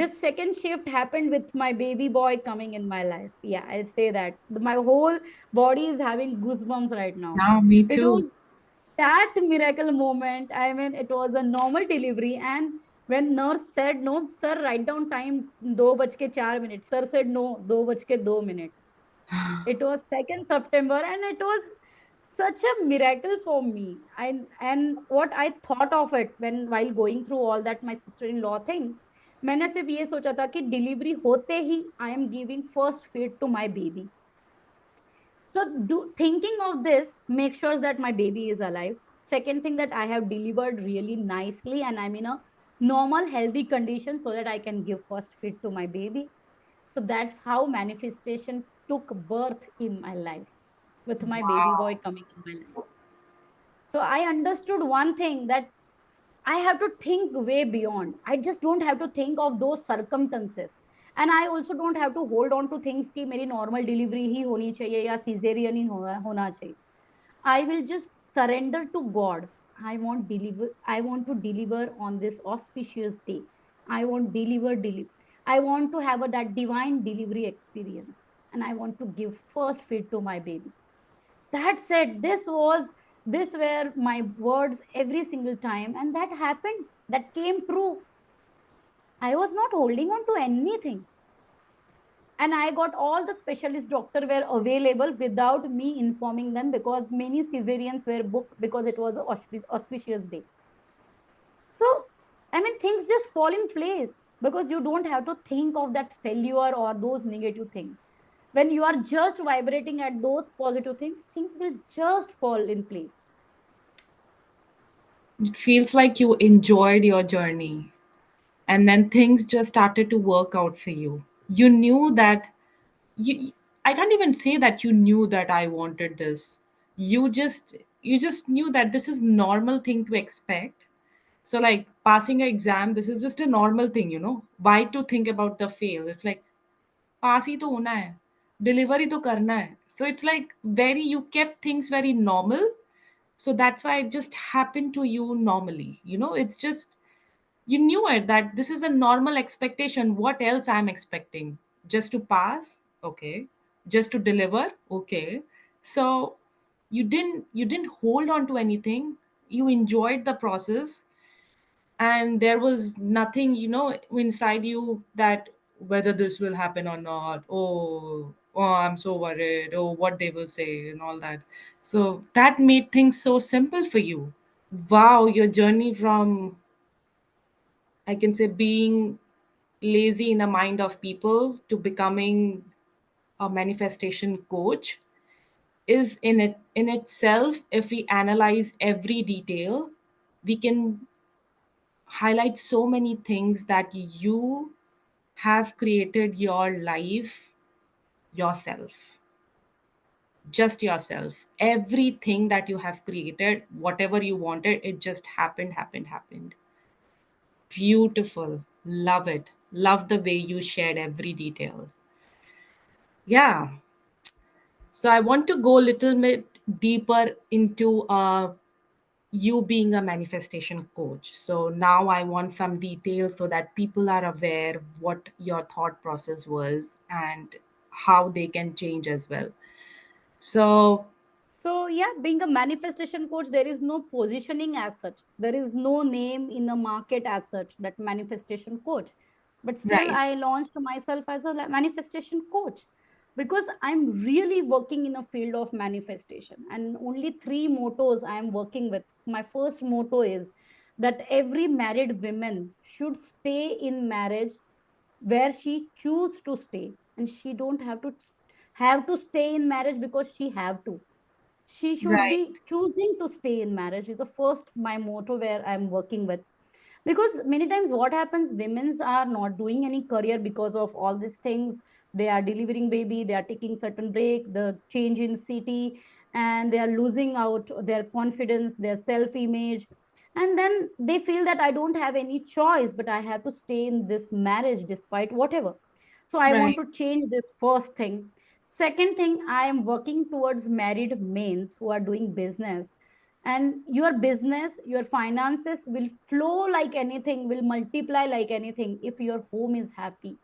This second shift happened with my baby boy coming in my life. Yeah, I'll say that. My whole body is having goosebumps right now. Now, me It too. was that miracle moment. I mean, it was a normal delivery. And when nurse said, no, sir, write down time, 2:04. Sir said, no, 2:02. It was 2nd September, and it was such a miracle for me. And what I thought of it when while going through all that my sister-in-law thing, मैंने सिर्फ ये सोचा था कि delivery होते ही I am giving first feed to my baby. So thinking of this, make sure that my baby is alive. Second thing, that I have delivered really nicely and I'm in a normal healthy condition so that I can give first feed to my baby. So that's how manifestation took birth in my life, with my baby boy Wow. coming in my life. So I understood one thing, that I have to think way beyond. I just don't have to think of those circumstances. And I also don't have to hold on to things कि मेरी normal delivery ही होनी चाहिए या cesarean ही होना चाहिए. I will just surrender to God. I want to deliver on this auspicious day. I want deliver. I want to have that divine delivery experience. And I want to give first feed to my baby. That said, this were my words every single time. And that happened. That came true. I was not holding on to anything. And I got all the specialist doctor were available without me informing them, because many cesareans were booked because it was an auspicious day. So, I mean, things just fall in place because you don't have to think of that failure or those negative things. When you are just vibrating at those positive things, things will just fall in place. It feels like you enjoyed your journey and then things just started to work out for you. You knew that you I can't even say that you knew that I wanted this. You just knew that this is normal thing to expect. So like passing an exam, this is just a normal thing. Why to think about the fail? It's like पास ही तो होना है, deliver ही तो करना है. So it's like very you kept things very normal. So that's why it just happened to you normally. It's just you knew it that this is a normal expectation. What else I'm expecting? Just to pass? Okay. Just to deliver? Okay. So you didn't hold on to anything. You enjoyed the process and there was nothing inside you that whether this will happen or not. Oh, I'm so worried. Oh, what they will say and all that. So that made things so simple for you. Wow, your journey from, I can say, being lazy in a mind of people to becoming a manifestation coach is in itself, if we analyze every detail, we can highlight so many things that you have created your life yourself, just yourself. Everything that you have created, whatever you wanted, it just happened. Beautiful. Love it. Love the way you shared every detail. Yeah. So I want to go a little bit deeper into you being a manifestation coach. So now I want some details so that people are aware what your thought process was and how they can change as well. So, So, yeah, being a manifestation coach, there is no positioning as such. There is no name in the market as such, that manifestation coach. but still Right. I launched myself as a manifestation coach because I'm really working in a field of manifestation, and only three mottos I am working with. My first motto is that every married woman should stay in marriage where she choose to stay, and she don't have to stay in marriage because she have to. She should Right. be choosing to stay in marriage is the first my motto where I'm working with. Because many times what happens, women's are not doing any career because of all these things. They are delivering baby, they are taking certain break, the change in city, and they are losing out their confidence, their self image, and then they feel that I don't have any choice, but I have to stay in this marriage despite whatever. So I want Right. to change this first thing. Second thing, I am working towards married men who are doing business, and your business, your finances will flow like anything, will multiply like anything if your home is happy,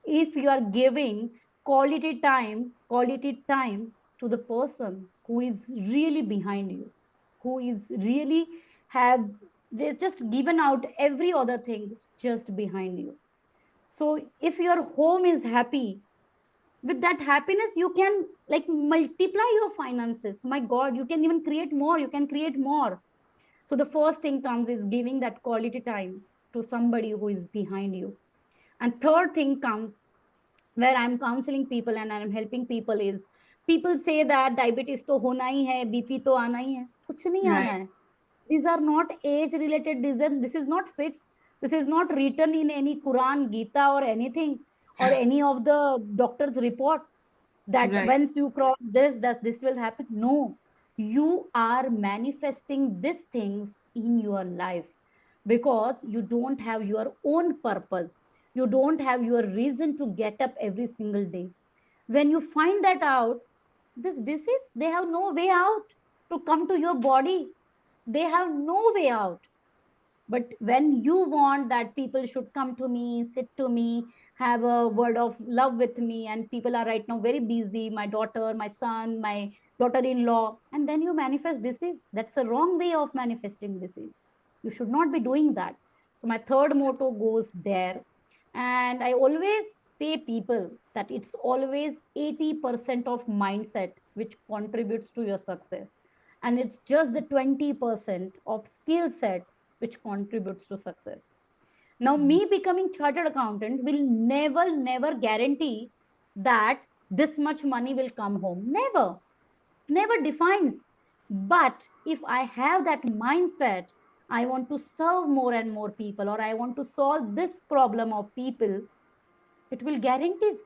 if you are giving quality time to the person who is really behind you, who is really have, they just given out every other thing just behind you. So if your home is happy, with that happiness you can like multiply your finances. My god, you can even create more, you can create more. So the first thing comes is giving that quality time to somebody who is behind you. And third thing comes where I'm counseling people and I'm helping people is, people say that diabetes to hona hi hai, BP to aana hi hai. Kuch nahi Right. aana hai. These are not age related disease. This is not fixed. This is not written in any Quran, Gita or anything, or any of the doctor's report that Right. once you cross this, that this will happen. No, you are manifesting these things in your life because you don't have your own purpose. You don't have your reason to get up every single day. When you find that out, this disease, they have no way out to come to your body. They have no way out. But when you want that people should come to me, sit to me, have a word of love with me, and people are right now very busy, my daughter, my son, my daughter-in-law, and then you manifest disease, that's a wrong way of manifesting disease. You should not be doing that. So my third motto goes there. And I always say people that it's always 80% of mindset which contributes to your success, and it's just the 20% of skill set which contributes to success. Now, me becoming chartered accountant will never guarantee that this much money will come home. Never defines. But if I have that mindset, I want to serve more and more people, or I want to solve this problem of people, it will guarantees.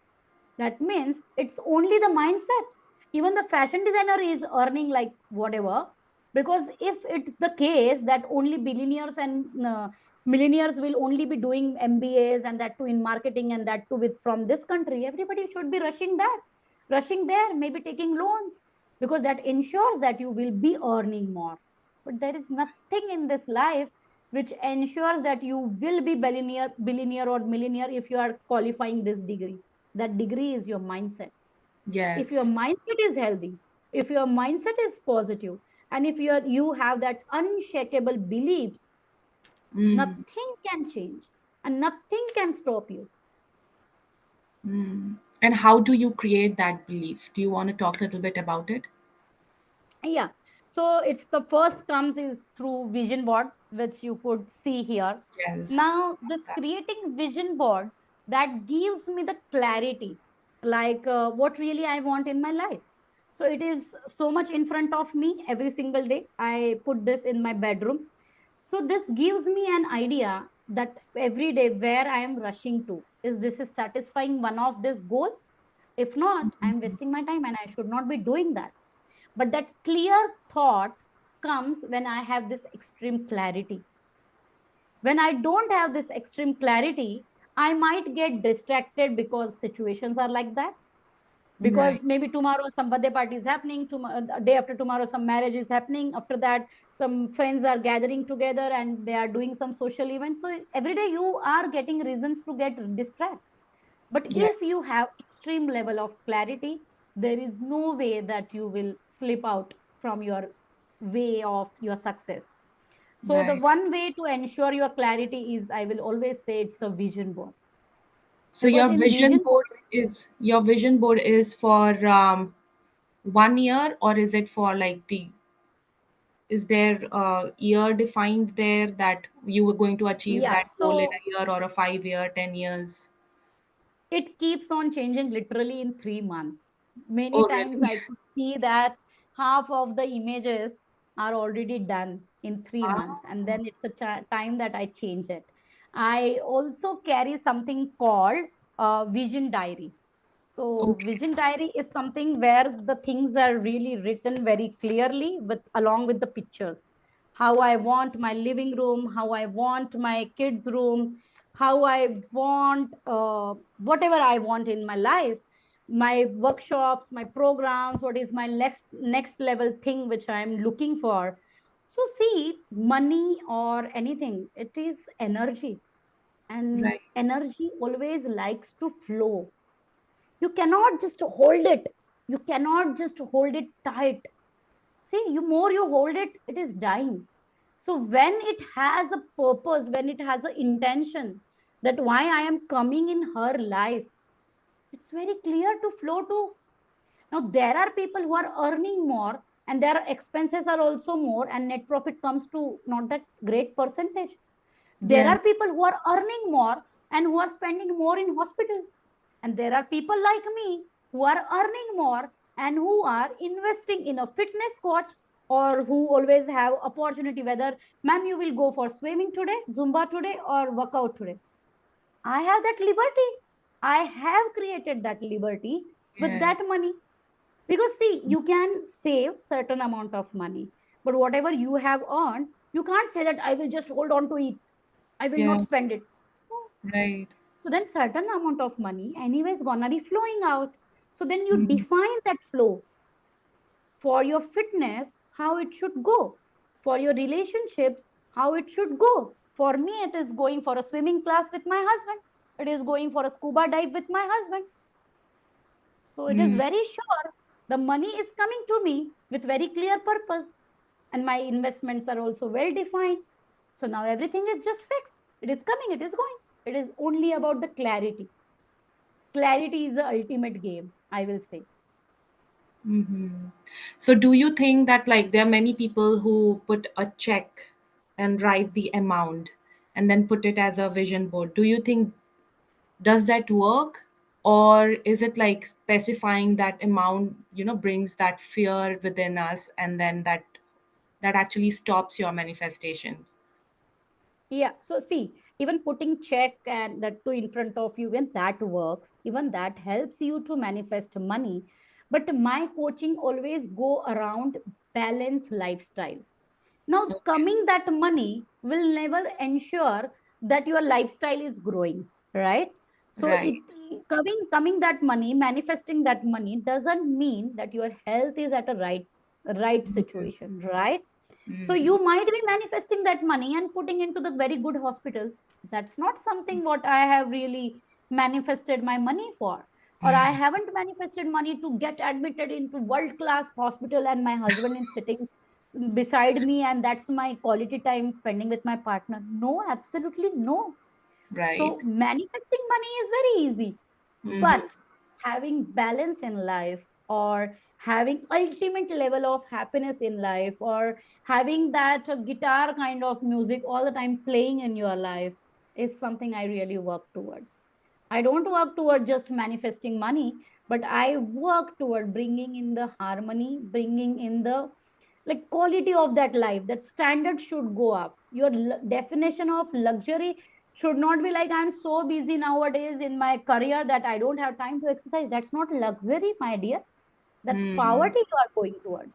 That means it's only the mindset. Even the fashion designer is earning like whatever, because if it's the case that only billionaires and millionaires will only be doing MBAs, and that too in marketing, and that too with from this country, everybody should be rushing there, maybe taking loans, because that ensures that you will be earning more. But there is nothing in this life which ensures that you will be billionaire or millionaire if you are qualifying this degree. That degree is your mindset. If your Yes. mindset is healthy, if your mindset is positive, and if you have that unshakable beliefs, Mm. nothing can change and nothing can stop you. Mm. And how do you create that belief? Do you want to talk a little bit about it? Yeah. So it's the first comes is through vision board, which you could see here. Yes. Now, this That. creating vision board, that gives me the clarity, like what really I want in my life. So it is so much in front of me every single day. I put this in my bedroom. So this gives me an idea that every day where I am rushing to, is this is satisfying one of this goal? If not, I am wasting my time and I should not be doing that. But that clear thought comes when I have this extreme clarity. When I don't have this extreme clarity, I might get distracted because situations are like that. Right. Because maybe tomorrow some birthday party is happening, tomorrow, day after tomorrow some marriage is happening, after that some friends are gathering together and they are doing some social events. So every day you are getting reasons to get distracted. But if Yes. you have extreme level of clarity, there is no way that you will slip out from your way of your success. So the Right. one way to ensure your clarity is, I will always say, it's a vision board. So Because in vision board, your vision board is for 1 year, or is it for like is there a year defined there that you were going to achieve yeah. that goal in So a year or a 5 year, 10 years? it keeps on changing literally in 3 months. Many Oh, times really? I could see that half of the images are already done in 3 months, and Ah, then it's a time that I change it. I also carry something called vision diary. So okay. vision diary is something where the things are really written very clearly with along with the pictures. How I want my living room, how I want my kids' room, how I want whatever I want in my life, my workshops, my programs, what is my next level thing which I am looking for. So see, money or anything, it is energy, and Right. energy always likes to flow. You cannot just hold it. You cannot just hold it tight. See, you more you hold it, it is dying. So when it has a purpose, when it has an intention that why I am coming in her life, it's very clear to flow to. Now there are people who are earning more and their expenses are also more, and net profit comes to not that great percentage. There are Yes. people who are earning more and who are spending more in hospitals. And there are people like me who are earning more and who are investing in a fitness coach, or who always have opportunity, whether, ma'am, you will go for swimming today, Zumba today, or workout today. I have that liberty. I have created that liberty with Yes. that money. Because see, you can save certain amount of money, but whatever you have earned, you can't say that I will just hold on to it, I will not Yeah. spend it. No. Right. So then certain amount of money anyways gonna be flowing out. So then you Mhm. define that flow for your fitness, how it should go, for your relationships, how it should go. For me, it is going for a swimming class with my husband. It is going for a scuba dive with my husband. So it is Mm. very sure the money is coming to me with very clear purpose, and my investments are also well defined. So now everything is just fixed. It is coming, it is going. It is only about the clarity. Clarity is the ultimate game, I will say. Mhm. So do you think that like there are many people who put a check and write the amount and then put it as a vision board? Do you think does that work, or is it like specifying that amount, brings that fear within us, and then that actually stops your manifestation? Yeah. So see, even putting check and that to in front of you, when that works, even that helps you to manifest money. But my coaching always go around balance lifestyle. Now, Okay. coming that money will never ensure that your lifestyle is growing, right? So Right. coming that money, manifesting that money doesn't mean that your health is at a right situation, right? So Mhm. you might be manifesting that money and putting into the very good hospitals. That's not something what I have really manifested my money for. Or I haven't manifested money to get admitted into world class hospital and my husband is sitting beside me and that's my quality time spending with my partner. No, absolutely no. Right. So manifesting money is very easy, Mhm. but having balance in life, or having ultimate level of happiness in life, or having that guitar kind of music all the time playing in your life is something I really work towards. I don't work toward just manifesting money, but I work toward bringing in the harmony, bringing in the like quality of that life. That standard should go up. Your definition of luxury should not be like, I'm so busy nowadays in my career that I don't have time to exercise. That's not luxury, my dear. That's Mhm. poverty you are going towards.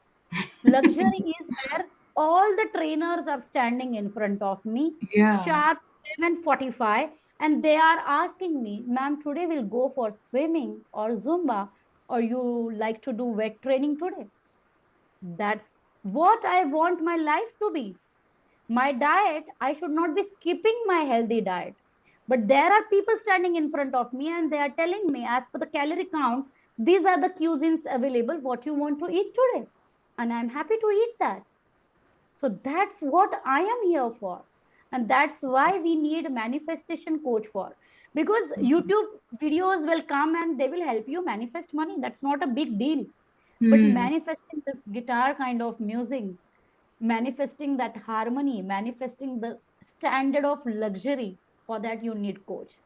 Luxury is where all the trainers are standing in front of me, Yeah. sharp 7:45, and they are asking me, ma'am, today we'll go for swimming or Zumba, or you like to do weight training today. That's what I want my life to be. My diet, I should not be skipping my healthy diet. But there are people standing in front of me and they are telling me, as per the calorie count, these are the cuisines available, what you want to eat today. And I'm happy to eat that. So that's what I am here for. And that's why we need manifestation coach for, because Mhm. YouTube videos will come and they will help you manifest money. That's not a big deal. But Hmm. manifesting this guitar kind of music, manifesting that harmony, manifesting the standard of luxury, for that you need coach.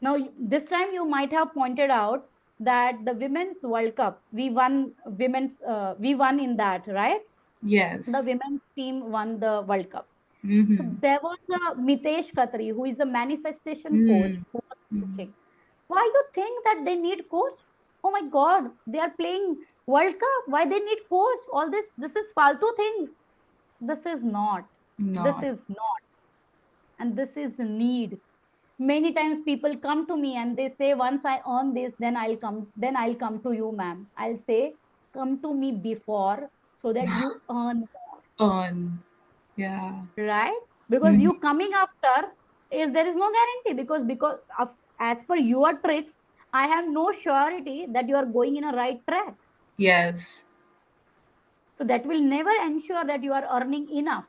Now, this time you might have pointed out that the Women's World Cup, we won in that, right? The Yes. women's team won the World Cup. So Mm-hmm. there was a Mitesh Khatri, who is a manifestation coach, Mm. who was Mm. coaching. Why you think that they need coach? Oh my God, they are playing World Cup. Why they need coach? All this is faltu things. This is not. This Not. is not. And this is need. Many times people come to me and they say, once I earn this, then I'll come to you, ma'am. I'll say, come to me before so that you earn, On. Yeah. right? Because Mhm. you coming after, is there is no guarantee, because of, as per your tricks, I have no surety that you are going in a right track. Yes. So that will never ensure that you are earning enough.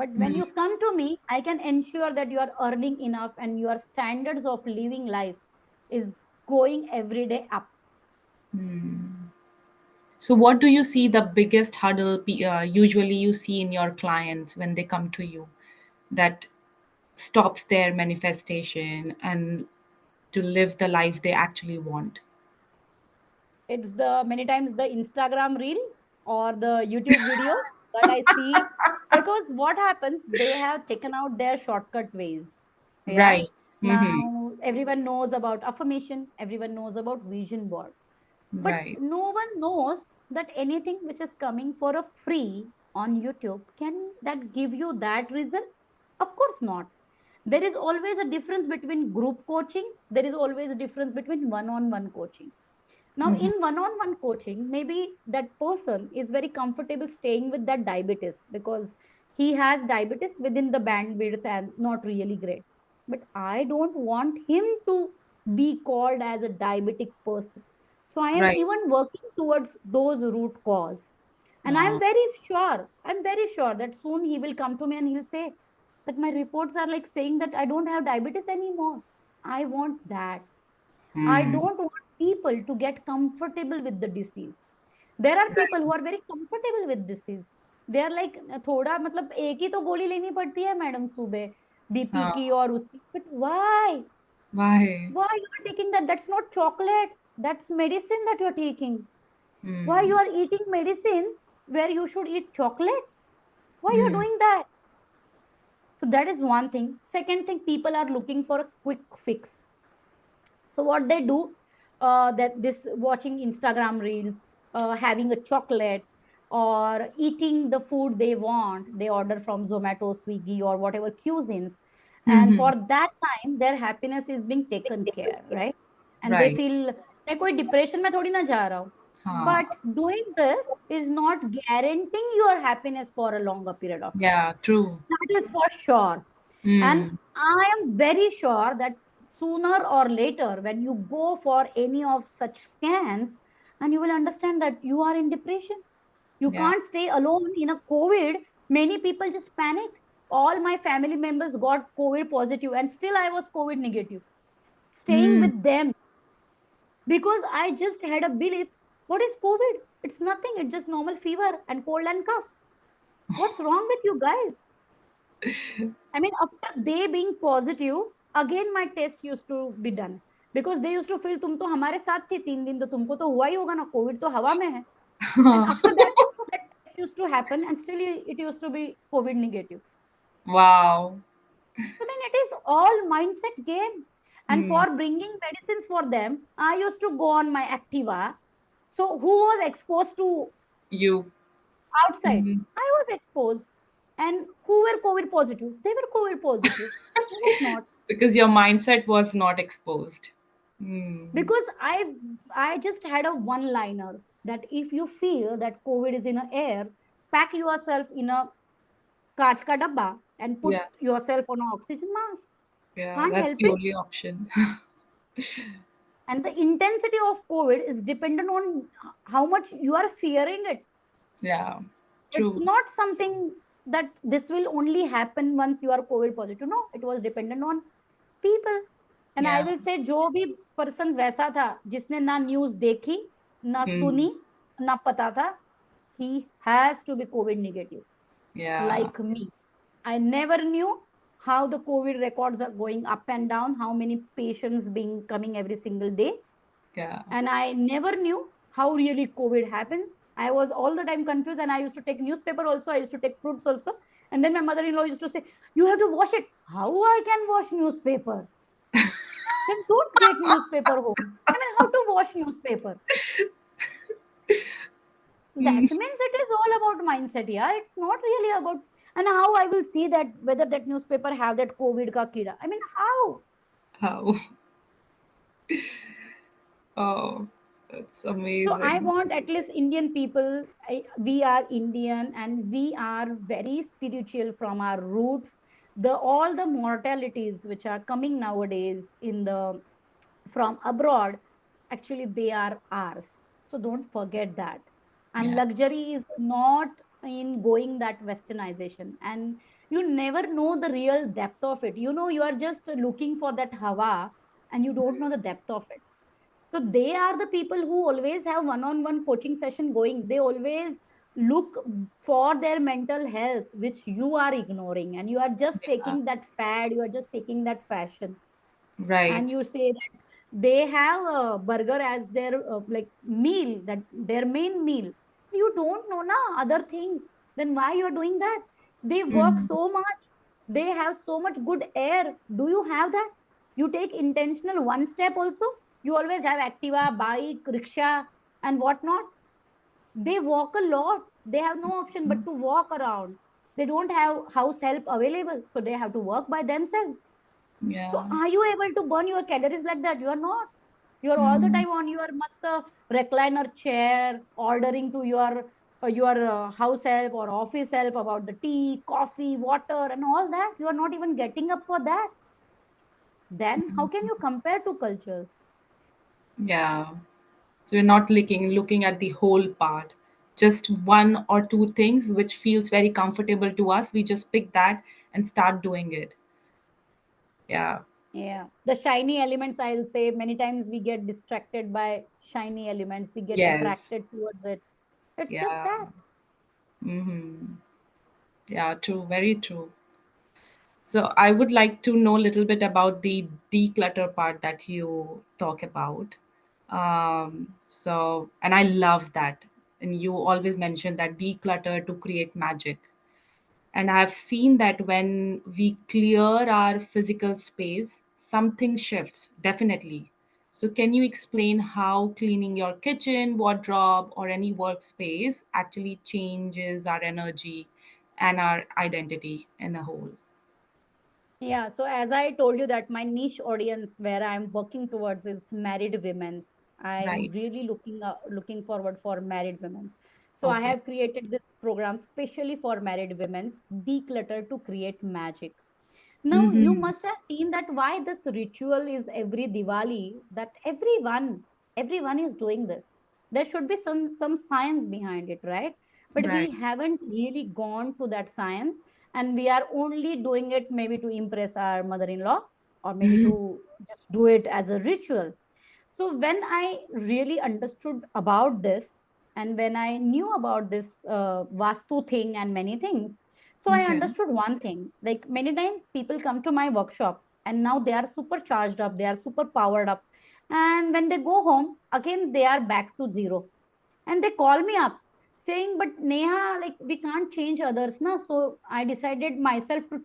But when Mm. you come to me, I can ensure that you are earning enough and your standards of living life is going every day up. Mm. So, what do you see the biggest hurdle usually you see in your clients when they come to you that stops their manifestation and to live the life they actually want? It's the many times the Instagram reel or the YouTube videos that I see, because what happens, they have taken out their shortcut ways. Yeah. Right. Mm-hmm. Now everyone knows about affirmation, everyone knows about vision board, but Right. no one knows that anything which is coming for a free on YouTube, can that give you that result? Of course not. There is always a difference between group coaching, there is always a difference between one on one coaching. Now, Mm-hmm. in one on one coaching, maybe that person is very comfortable staying with that diabetes because he has diabetes within the bandwidth and not really great. But I don't want him to be called as a diabetic person. So I am Right. even working towards those root cause. And Uh, I'm very sure that soon he will come to me and he'll say that my reports are like saying that I don't have diabetes anymore. I want that. I mm. don't want people to get comfortable with the disease. There are people Right. who are very comfortable with disease. They are like थोड़ा मतलब एक ही तो गोली लेनी पड़ती है madam सुबह BP Uh, की और उसकी. But why? why? Why you are taking that? That's not chocolate. That's medicine that you are taking. Why you Mm. are eating medicines where you should eat chocolates? Why you are Mm. doing that? So that is one thing. Second thing, people are looking for a quick fix. So what they do, that this watching Instagram reels, having a chocolate, or eating the food they want, they order from Zomato, Swiggy, or whatever cuisines, and Mm-hmm. for that time their happiness is being taken care, right? And they Right. feel मैं कोई depression में थोड़ी ना जा रहा हूँ. Huh. But doing this is not guaranteeing your happiness for a longer period of time. Yeah, true. That is for sure. And Mm. I am very sure that sooner or later, when you go for any of such scans, and you will understand that you are in depression. You Yeah. can't stay alone in a COVID. Many people just panic. All my family members got COVID positive, and still I was COVID negative. Staying Mm. with them because I just had a belief, what is COVID? It's nothing, it's just normal fever and cold and cough. What's wrong with you guys? I mean, after they being positive, again my test used to be done because they used to feel तुम तो हमारे साथ थी 3 दिन तो तुमको तो हुआ ही होगा ना कोविड तो हवा में है. And after that also that test used to happen and still it used to be COVID negative. Wow. So then it is all mindset game. And Mm. for bringing medicines for them, I used to go on my Activa. So who was exposed to You. outside? Mm. I was exposed. And who were COVID positive? They were COVID positive. I was not. Because your mindset was not exposed. Mm. Because I just had a one liner that if you feel that COVID is in the air, pack yourself in a kaach ka dabba and put Yeah. yourself on an oxygen mask. Yeah, Can't that's help the it. only option. And the intensity of COVID is dependent on how much you are fearing it. Yeah, It's true. not something. that this will only happen once you are COVID positive. No, it was dependent on people. And I Yeah. will say जो भी person वैसा था जिसने ना news देखी ना Mm. सुनी ना पता था, he has to be COVID negative. Yeah. Like me, I never knew how the COVID records are going up and down, how many patients being coming every single day, Yeah. and I never knew how really COVID happens. I was all the time confused, and I used to take newspaper also. I used to take fruits also, and then my mother-in-law used to say, "You have to wash it." How I can wash newspaper? Then don't get newspaper home. I mean, how to wash newspaper? Mm. That means it is all about mindset. Yeah, it's not really about. And how I will see that whether that newspaper have that COVID ka kida. I mean, how? How? Oh, it's So I amazing. want at least Indian people, we are Indian and we are very spiritual from our roots. The all the mortalities which are coming nowadays in the from abroad, actually they are ours. So don't forget that. And Yeah. luxury is not in going that westernization. And you never know the real depth of it. You know, you are just looking for that hawa and you don't know the depth of it. So they are the people who always have one-on-one coaching session going. They always look for their mental health, which you are ignoring, and you are just Yeah. taking that fad, you are just taking that fashion, and Right. you say that they have a burger as their like meal, that their main meal. You don't know na other things. Then why you are doing that? They work Mhm. so much. They have so much good air. Do you have that? You take intentional one step also. You always have Activa, bike, rickshaw, and whatnot. They walk a lot. They have no option but to walk around. They don't have house help available, so they have to work by themselves. So Yeah. are you able to burn your calories like that? You are not. You are all the Mhm. time on your must recliner chair, ordering to your house help or office help about the tea, coffee, water, and all that. You are not even getting up for that. Then how can you compare two cultures? Yeah. So we're not looking at the whole part. Just one or two things which feels very comfortable to us. We just pick that and start doing it. Yeah. Yeah, the shiny elements, I'll say many times we get distracted by shiny elements. We get Yes. attracted towards it. It's just Yeah. that. Mm-hmm. Yeah, true. Very true. So I would like to know a little bit about the declutter part that you talk about. And I love that. And you always mention that declutter to create magic. And I've seen that when we clear our physical space, something shifts, definitely. So, can you explain how cleaning your kitchen, wardrobe, or any workspace actually changes our energy and our identity in a whole? Yeah, so as I told you that my niche audience where I'm working towards is married women's. I'm Right. really looking forward for married women's. So I Okay. have created this program specially for married women's, Declutter to Create Magic. Now you Mm-hmm. must have seen that why this ritual is every Diwali, that everyone is doing this. There should be some science behind it, right? But we Right. haven't really gone to that science, and we are only doing it maybe to impress our mother-in-law, or maybe to just do it as a ritual. So when I really understood about this, and when I knew about this Vastu thing and many things, so I Okay. understood one thing. Like many times people come to my workshop and now they are super charged up, they are super powered up. And when they go home, again they are back to zero. And they call me up saying, but Neha, like we can't change others, na. So I decided myself to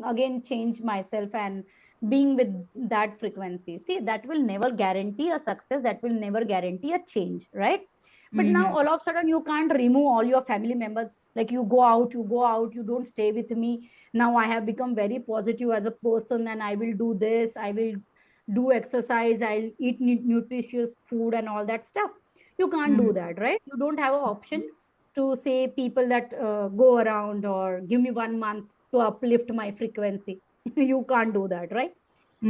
again change myself and being with that frequency. See, that will never guarantee a success, that will never guarantee a change, right? But now Mm-hmm. all of a sudden you can't remove all your family members. Like you go out, you don't stay with me. Now I have become very positive as a person, and I will do this, I will do exercise, I'll eat nutritious food and all that stuff. You can't do that, right? You don't have an option to say people that go around or give me 1 month to uplift my frequency. You can't do that, right?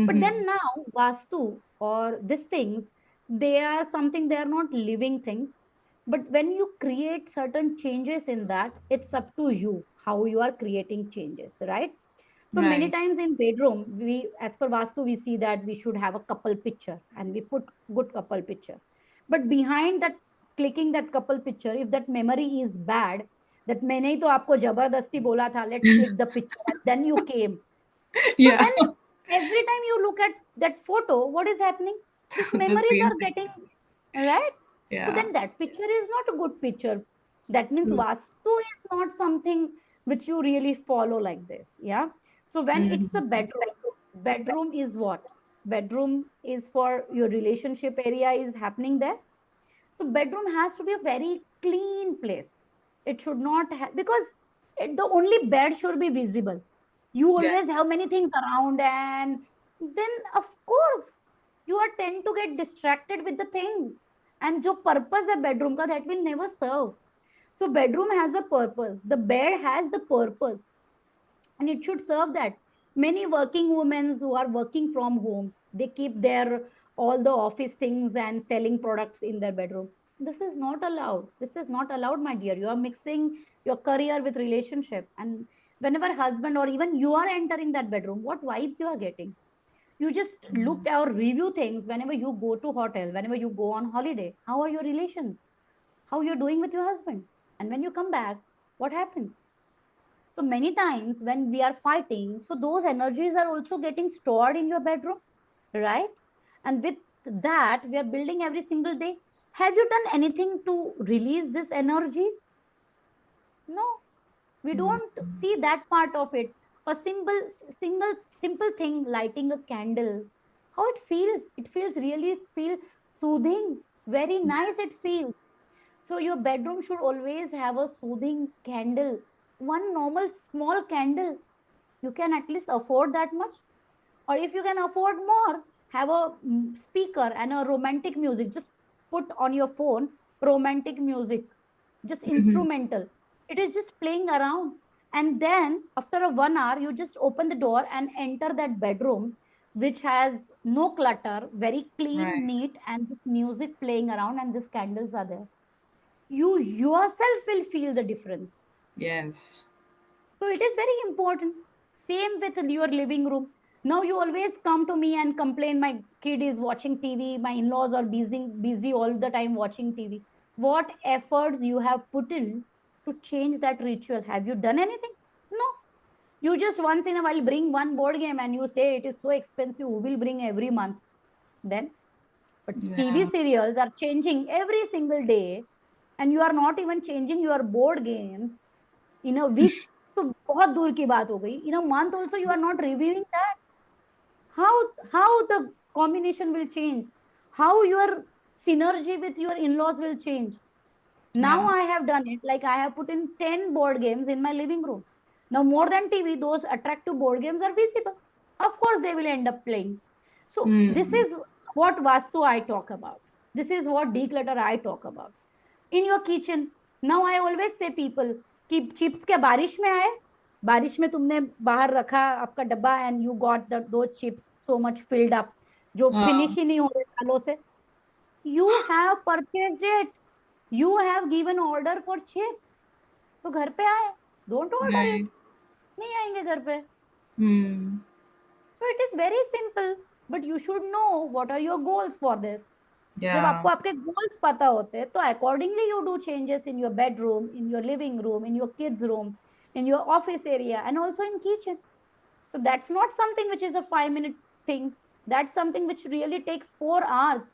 But Mm-hmm. then now Vastu or these things, they are something, they are not living things. But when you create certain changes in that, it's up to you how you are creating changes, right? So many Right. times in bedroom, we, as per Vastu, we see that we should have a couple picture and we put good couple picture. But behind that, clicking that couple picture, if that memory is bad, that मैंने ही तो आपको जबरदस्ती बोला था, let's click the picture, and then you came. So Yeah. then every time you look at that photo, what is happening? These The memories same are thing. getting, right? So Yeah. then that picture is not a good picture. That means True. Vastu is not something which you really follow like this. Yeah. So when it's a Mhm. bedroom, bedroom is what? Bedroom is for your relationship area is happening there. So bedroom has to be a very clean place. It should not have, because the only bed should be visible. You Yeah. always have many things around, and then of course you are tend to get distracted with the things. And जो purpose है bedroom का, that will never serve. So bedroom has a purpose. The bed has the purpose, and it should serve that. Many working women who are working from home, they keep their all the office things and selling products in their bedroom. This is not allowed. This is not allowed, my dear. You are mixing your career with relationship. And whenever husband or even you are entering that bedroom, what vibes you are getting? You just look or review things whenever you go to hotel, whenever you go on holiday. How are your relations? How you're doing with your husband? And when you come back, what happens? So many times when we are fighting, so those energies are also getting stored in your bedroom, right? And with that, we are building every single day. Have you done anything to release these energies? No, we Mm. don't see that part of it. A simple thing, lighting a candle, how it feels really feel soothing, very nice it feels. So your bedroom should always have a soothing candle, one normal small candle. You can at least afford that much. Or if you can afford more, have a speaker and a romantic music. Just put on your phone romantic music, just Mhm. instrumental. It is just playing around. And then after a 1 hour, you just open the door and enter that bedroom, which has no clutter, very clean, Right. neat, and this music playing around, and these candles are there. You yourself will feel the difference. Yes. So it is very important. Same with your living room. Now you always come to me and complain my kid is watching TV, my in-laws are busy all the time watching TV. What efforts you have put in to change that ritual? Have you done anything? No. You just once in a while bring one board game and you say it is so expensive. Who will bring every month? Then, but TV Yeah. serials are changing every single day, and you are not even changing your board games in a week. तो बहुत दूर की बात हो गई. In a month also you are not reviewing that. How the combination will change? How your synergy with your in-laws will change? Now Yeah. I have done it. Like I have put in 10 board games in my living room. Now more than TV, those attractive board games are visible. Of course, they will end up playing. So this Mm. is what Vastu I talk about. This is what declutter I talk about. In your kitchen, now I always say people कि chips क्या बारिश में आए, बारिश में तुमने बाहर रखा आपका डब्बा एंड यू गॉट द दो chips so much filled up, जो Uh, फिनिश ही नहीं हो रहे सालों से. You have purchased it, you have given order for chips, तो घर पे आए. Don't order it. right. नहीं आएंगे घर पे. Hmm. So it is very simple, but you should know what are your goals for this. जब Yeah. आपको आपके गोल्स पता होते हैं तो accordingly you do changes in your bedroom, in your living room, in your kids room, in your office area, and also in kitchen. So that's not something which is a 5 minute thing. That's something which really takes 4 hours.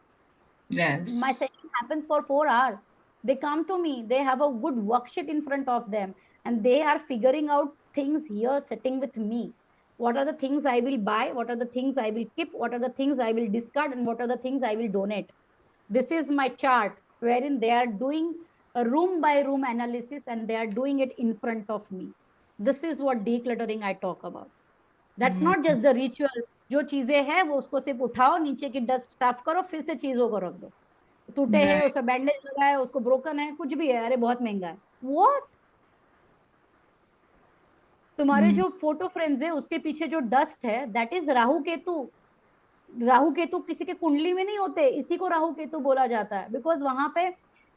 My Yes. session happens for 4 hours. They come to me, they have a good worksheet in front of them, and they are figuring out things here sitting with me. What are the things I will buy, what are the things I will keep, what are the things I will discard, and what are the things I will donate. This is my chart wherein they are doing a room by room analysis and they are doing it in front of me. This is what decluttering I talk about. That's Mm. not just the ritual. जो चीजें हैं वो उसको सिर्फ उठाओ, नीचे की dust साफ करो, फिर से चीजों को रख दो. टूटे हैं, Right. उस पर बैंडेज लगा है, उसको ब्रोकन है, कुछ भी है, अरे बहुत महंगा है. What? तुम्हारे Mm. जो फोटो फ्रेम्स है उसके पीछे जो डस्ट है, दैट इज राहु केतु. राहु केतु किसी के कुंडली में नहीं होते, इसी को राहु केतु बोला जाता है. बिकॉज वहां पे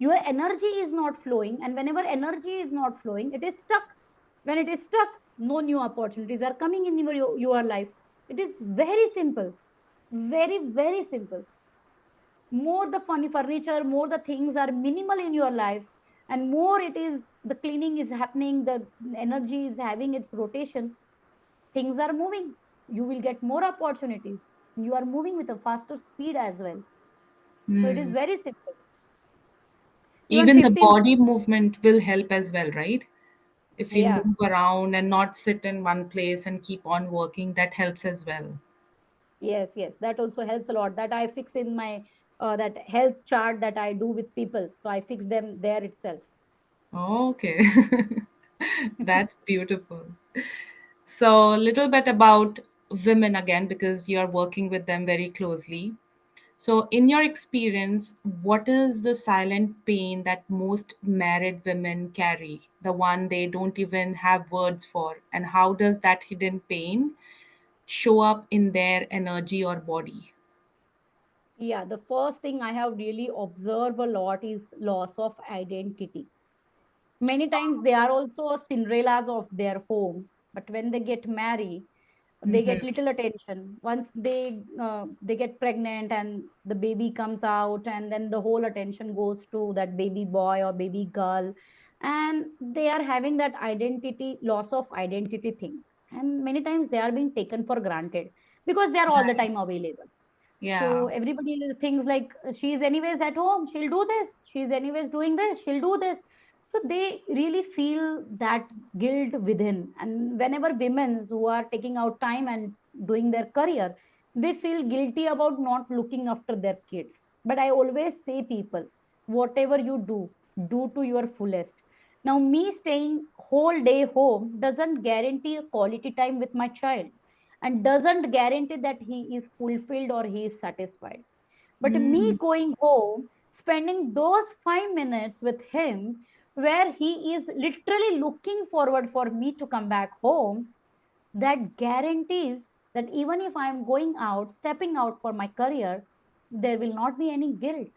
Your energy is not flowing, and whenever energy is not flowing, it is stuck. When it is stuck, no new opportunities are coming in your life. It is very simple, very very simple. More the funny furniture, more the things are minimal in your life, and more it is the cleaning is happening, the energy is having its rotation, things are moving, you will get more opportunities. You are moving with a faster speed as well. So it is Hmm. very simple. Even Even the 15, body movement will help as well, right? If we yeah, move around and not sit in one place and keep on working, that helps as well. yes, yes, that also helps a lot. That I fix in my that health chart that I do with people, so I fix them there itself. Okay. That's beautiful. So, a little bit about women again, because you're working with them very closely. So, in your experience, what is the silent pain that most married women carry? The one they don't even have words for, and how does that hidden pain show up in their energy or body? Yeah, the first thing I have really observed a lot is loss of identity. Many times they are also Cinderellas of their home, but when they get married, they get Mm-hmm. little attention. Once they get pregnant and the baby comes out, and then the whole attention goes to that baby boy or baby girl, and they are having that identity loss of identity thing. And many times they are being taken for granted because they are all the Right. time available. So Yeah. everybody thinks like she's anyways at home, she'll do this. She's anyways doing this, she'll do this. So they really feel that guilt within. And whenever women who are taking out time and doing their career, they feel guilty about not looking after their kids. But I always say people, whatever you do to your fullest. Now, me staying whole day home doesn't guarantee a quality time with my child and doesn't guarantee that he is fulfilled or he is satisfied. But me Mm. going home, spending those 5 minutes with him, where he is literally looking forward for me to come back home, that guarantees that even if I am going out, stepping out for my career, there will not be any guilt.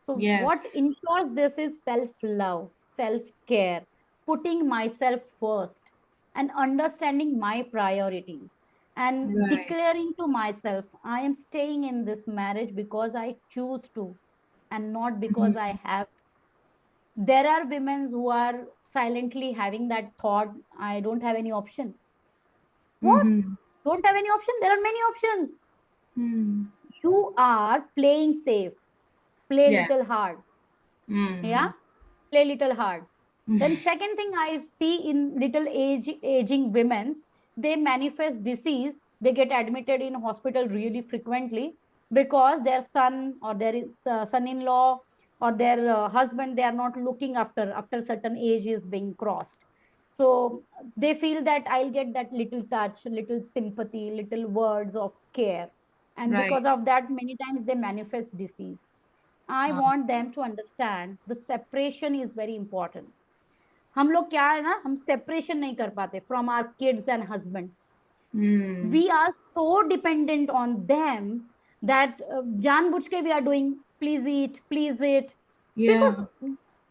So, what Yes. ensures this is self love, self care, putting myself first, and understanding my priorities, and Right. declaring to myself, I am staying in this marriage because I choose to and not because I have. There are women who are silently having that thought, I don't have any option. What? Mm-hmm. Don't have any option? There are many options. Mm. You are playing safe, play little Yes. hard. Yeah, Mm. play little hard. Then second thing I see in little aging women's, they manifest disease. They get admitted in hospital really frequently because their son or their son-in-law or their husband, they are not looking after certain age is being crossed. So they feel that I'll get that little touch, little sympathy, little words of care, and Right. because of that, many times they manifest disease. I Uh, want them to understand the separation is very important. हम लोग क्या है ना, हम separation नहीं कर पाते from our kids and husband. mm. We are so dependent on them that जानबूझ के we are doing please eat because Yeah.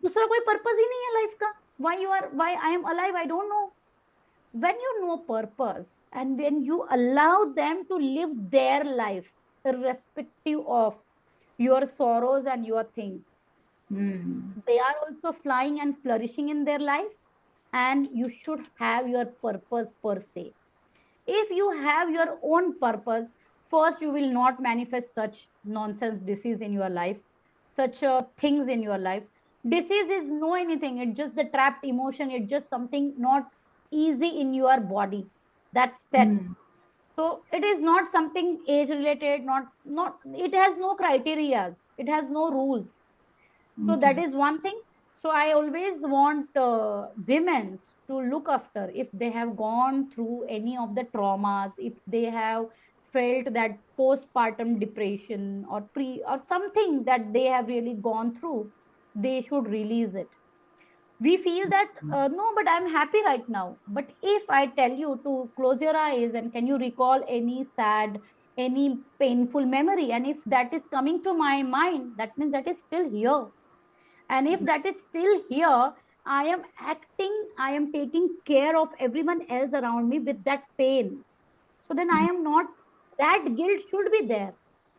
दूसरा कोई पर्पस ही नहीं है लाइफ का. Why I am alive, I don't know. When you know purpose and when you allow them to live their life irrespective of your sorrows and your things, Mm. they are also flying and flourishing in their life, and you should have your purpose per se. If you have your own purpose, first you will not manifest such nonsense disease in your life, such things in your life. Disease is no anything, it's just the trapped emotion, it's just something not easy in your body, that's set. Mm. So it is not something age related, not it has no criterias, it has no rules. So that Okay. is one thing. So I always want women to look after if they have gone through any of the traumas, if they have felt that postpartum depression or pre or something that they have really gone through, they should release it. We feel that no, but I'm happy right now. But if I tell you to close your eyes and can you recall any sad, any painful memory, and if that is coming to my mind, that means that is still here. And if that is still here, I am acting, I am taking care of everyone else around me with that pain. So then I am not, that guilt should be there.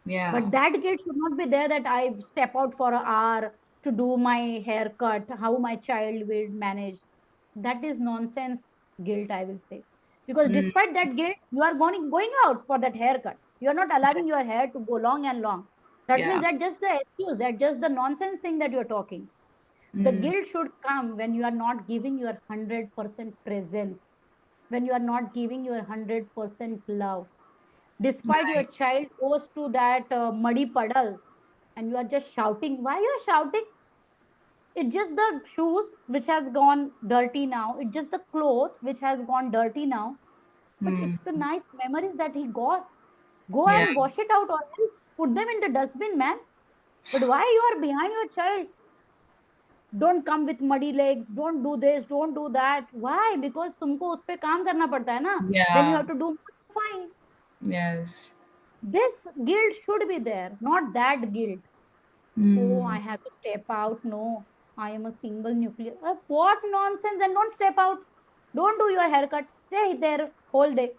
Yeah. But that guilt should not be there that I step out for an hour to do my haircut, how my child will manage. That is nonsense guilt, I will say. Because Mm, despite that guilt, you are going out for that haircut. You are not allowing your hair to go long and long. That means yeah. that just the excuse, that just the nonsense thing that you're talking. The Mm, guilt should come when you are not giving your 100% presence, when you are not giving your 100% love. Despite your right. child goes to that muddy puddles and you are just shouting, why you are shouting? It's just the shoes which has gone dirty now. It's just the cloth which has gone dirty now. But Mm, it's the nice memories that he got. Go yeah. and wash it out or else put them in the dustbin, man. But why you are behind your child? Don't come with muddy legs. Don't do this. Don't do that. Why? Because तुमको उस पे काम करना पड़ता है ना. Then you Yeah. have to do fine. Yes. This guilt should be there, not that guilt. Oh, I Mm. have to step out. No, I am a single nuclear. What nonsense? Then don't step out. Don't do your haircut. Stay there whole day.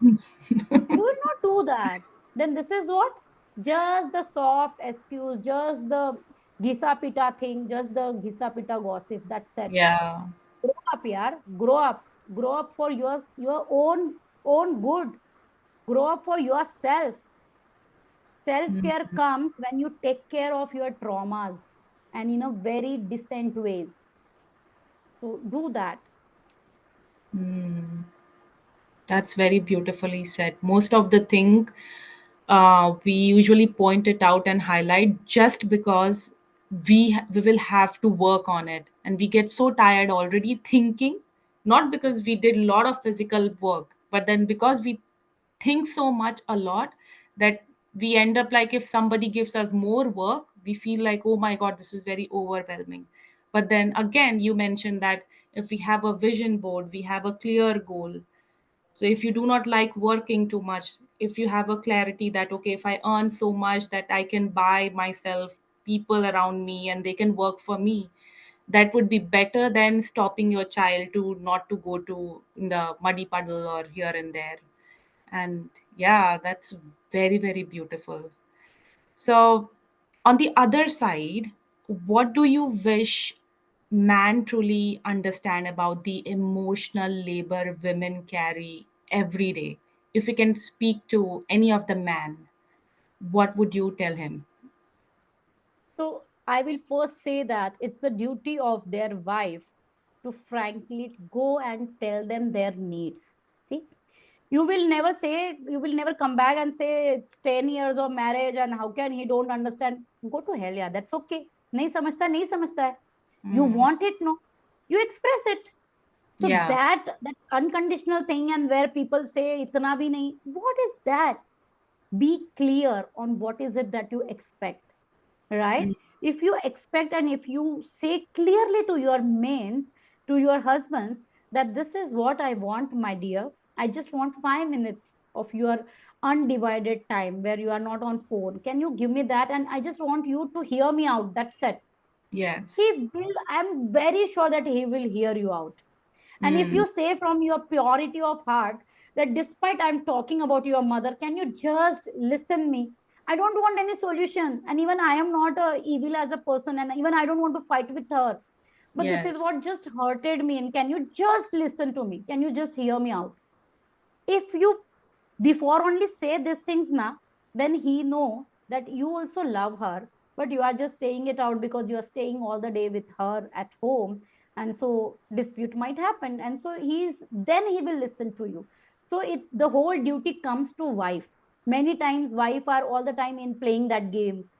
You will not do that. Then this is what? Just the soft excuse, just the gisa pita thing, just the gisa pita gossip. That's it. Yeah. Grow up, yaar. Grow up. Grow up for your own good. Grow up for yourself. Self Mm. care comes when you take care of your traumas and in a very decent ways. So do that. Mm. That's very beautifully said. Most of the thing we usually point it out and highlight just because we will have to work on it, and we get so tired already thinking, not because we did a lot of physical work, but then because we think so much a lot that we end up like if somebody gives us more work, we feel like, oh my god, this is very overwhelming. But then again, you mentioned that if we have a vision board, we have a clear goal. So if you do not like working too much, if you have a clarity that, okay, if I earn so much that I can buy myself people around me and they can work for me, that would be better than stopping your child to not to go to in the muddy puddle or here and there. And yeah, that's very, very beautiful. So, on the other side, what do you wish man truly understand about the emotional labor women carry every day? If you can speak to any of the man, what would you tell him? So I will first say that it's the duty of their wife to frankly go and tell them their needs. See, you will never come back and say it's 10 years of marriage and how can he don't understand. Go to hell, yeah, that's okay. नहीं समझता है. You Mm, want it, no, you express it. So yeah. that unconditional thing, and where people say itna bhi nahi, what is that? Be clear on what is it that you expect, right? Mm, If you expect and if you say clearly to your mains, to your husbands, that this is what I want, my dear, I just want 5 minutes of your undivided time where you are not on phone, can you give me that? And I just want you to hear me out, that's it. yes. He will, I'm very sure that he will hear you out. And if Mm, you say from your purity of heart that despite I'm talking about your mother, can you just listen me? I don't want any solution. And even I am not evil as a person. And even I don't want to fight with her. But this is yes. what just hurted me. And can you just listen to me? Can you just hear me out? If you before only say these things now, then he know that you also love her, but you are just saying it out because you are staying all the day with her at home, and so dispute might happen, and so he's then he will listen to you. So it the whole duty comes to wife. Many times wife are all the time in playing that game,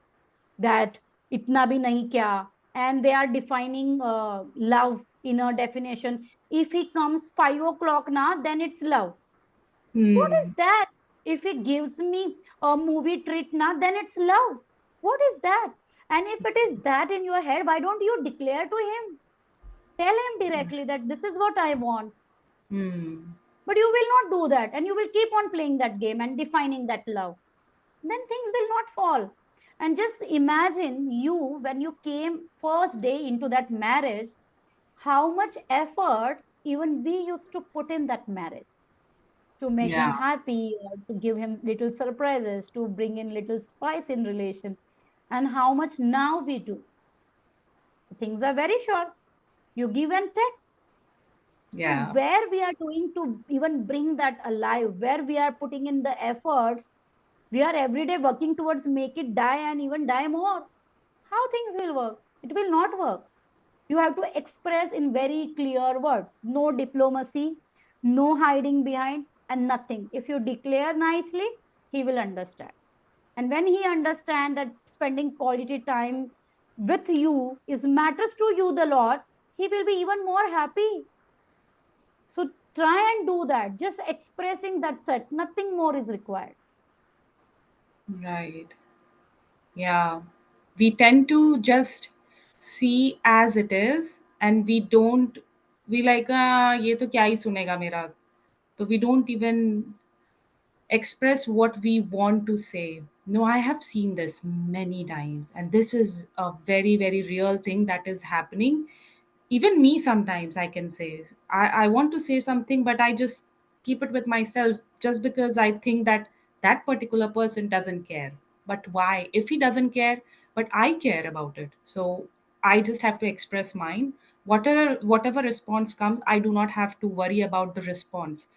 that itna bhi nahi kya, and they are defining love in a definition. If he comes 5 o'clock now, then it's love. What is Mm, that? If he gives me a movie treat now, then it's love. What is that? And if it is that in your head, why don't you declare to him? Tell him directly that this is what I want. mm, But you will not do that. And you will keep on playing that game and defining that love. Then things will not fall. And just imagine you when you came first day into that marriage, how much efforts even we used to put in that marriage to make him Yeah. happy, or to give him little surprises, to bring in little spice in relation, and how much now we do. So things are very short. You give and take. So Yeah. where we are doing to even bring that alive, where we are putting in the efforts, we are every day working towards make it die and even die more. How things will work? It will not work. You have to express in very clear words. No diplomacy, no hiding behind, and nothing. If you declare nicely, he will understand. And when he understands that spending quality time with you is matters to you the lot, he will be even more happy. So try and do that. Just expressing that set. Nothing more is required. Right. Yeah. We tend to just see as it is, and we don't, we like, ye to kya hi sunega mera. So we don't even express what we want to say. No, I have seen this many times, and this is a very, very real thing that is happening. Even me, sometimes I can say, I want to say something, but I just keep it with myself just because I think that that particular person doesn't care. But why? If he doesn't care, but I care about it. So I just have to express mine. Whatever response comes, I do not have to worry about the response.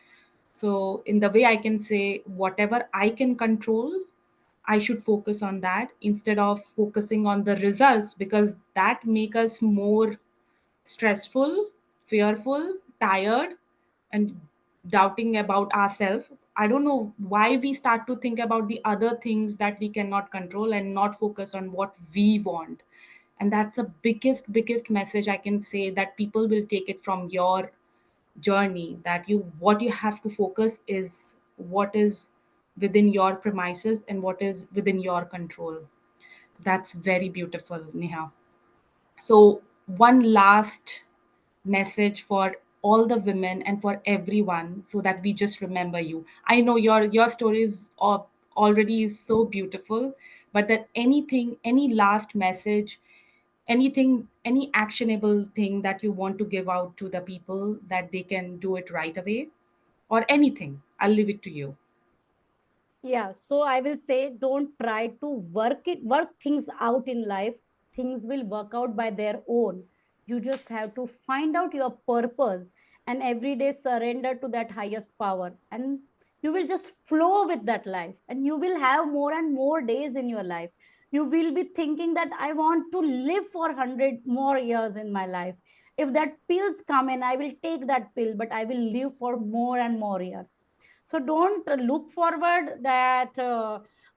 So, in the way, I can say whatever I can control, I should focus on that instead of focusing on the results, because that make us more stressful, fearful, tired, and doubting about ourselves. I don't know why we start to think about the other things that we cannot control and not focus on what we want. And that's the biggest message I can say, that people will take it from your journey, that you what you have to focus is what is within your premises and what is within your control. That's very beautiful, Neha. So one last message for all the women and for everyone, so that we just remember you. I know your story is already is so beautiful, but that anything, any last message, anything, any actionable thing that you want to give out to the people, that they can do it right away, or anything, I'll leave it to you. Yeah, so I will say don't try to work things out in life. Things will work out by their own. You just have to find out your purpose and every day surrender to that highest power, and you will just flow with that life, and you will have more and more days in your life. You will be thinking that I want to live for 100 more years in my life. If that pills come in, I will take that pill, but I will live for more and more years. So don't look forward that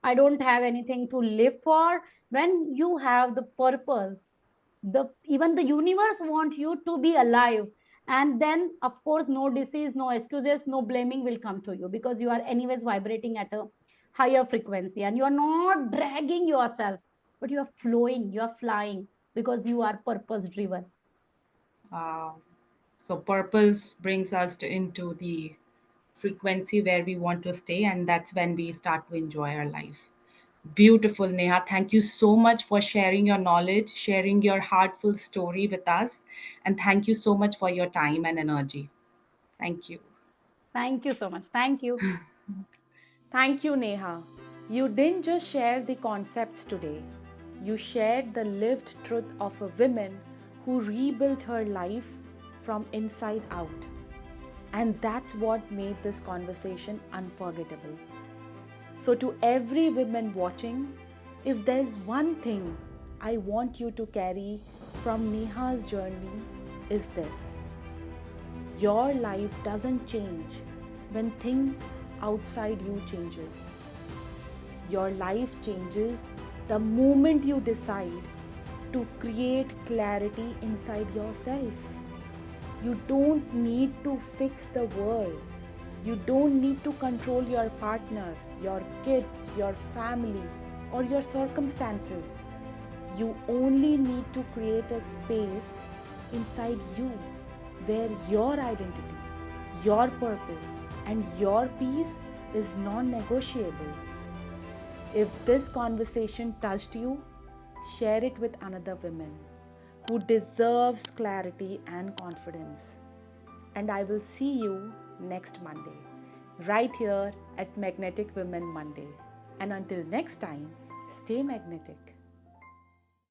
I don't have anything to live for. When you have the purpose, the even the universe want you to be alive. And then of course no disease, no excuses, no blaming will come to you, because you are anyways vibrating at a higher frequency, and you are not dragging yourself, but you are flowing, you are flying, because you are purpose driven. uh, so purpose brings us into the frequency where we want to stay, and that's when we start to enjoy our life. Beautiful, Neha. Thank you so much for sharing your knowledge, sharing your heartful story with us, and thank you so much for your time and energy. Thank you. Thank you so much. Thank you. Thank you, Neha. You didn't just share the concepts today, you shared the lived truth of a woman who rebuilt her life from inside out. And that's what made this conversation unforgettable. So, to every woman watching, if there's one thing I want you to carry from Neha's journey, is this: your life doesn't change when things outside you changes. Your life changes the moment you decide to create clarity inside yourself. You don't need to fix the world. You don't need to control your partner, your kids, your family, or your circumstances. You only need to create a space inside you where your identity, your purpose, and your peace is non negotiable. If this conversation touched you, share it with another woman who deserves clarity and confidence. And I will see you next Monday, right here at Magnetic Women Monday. And until next time, stay magnetic.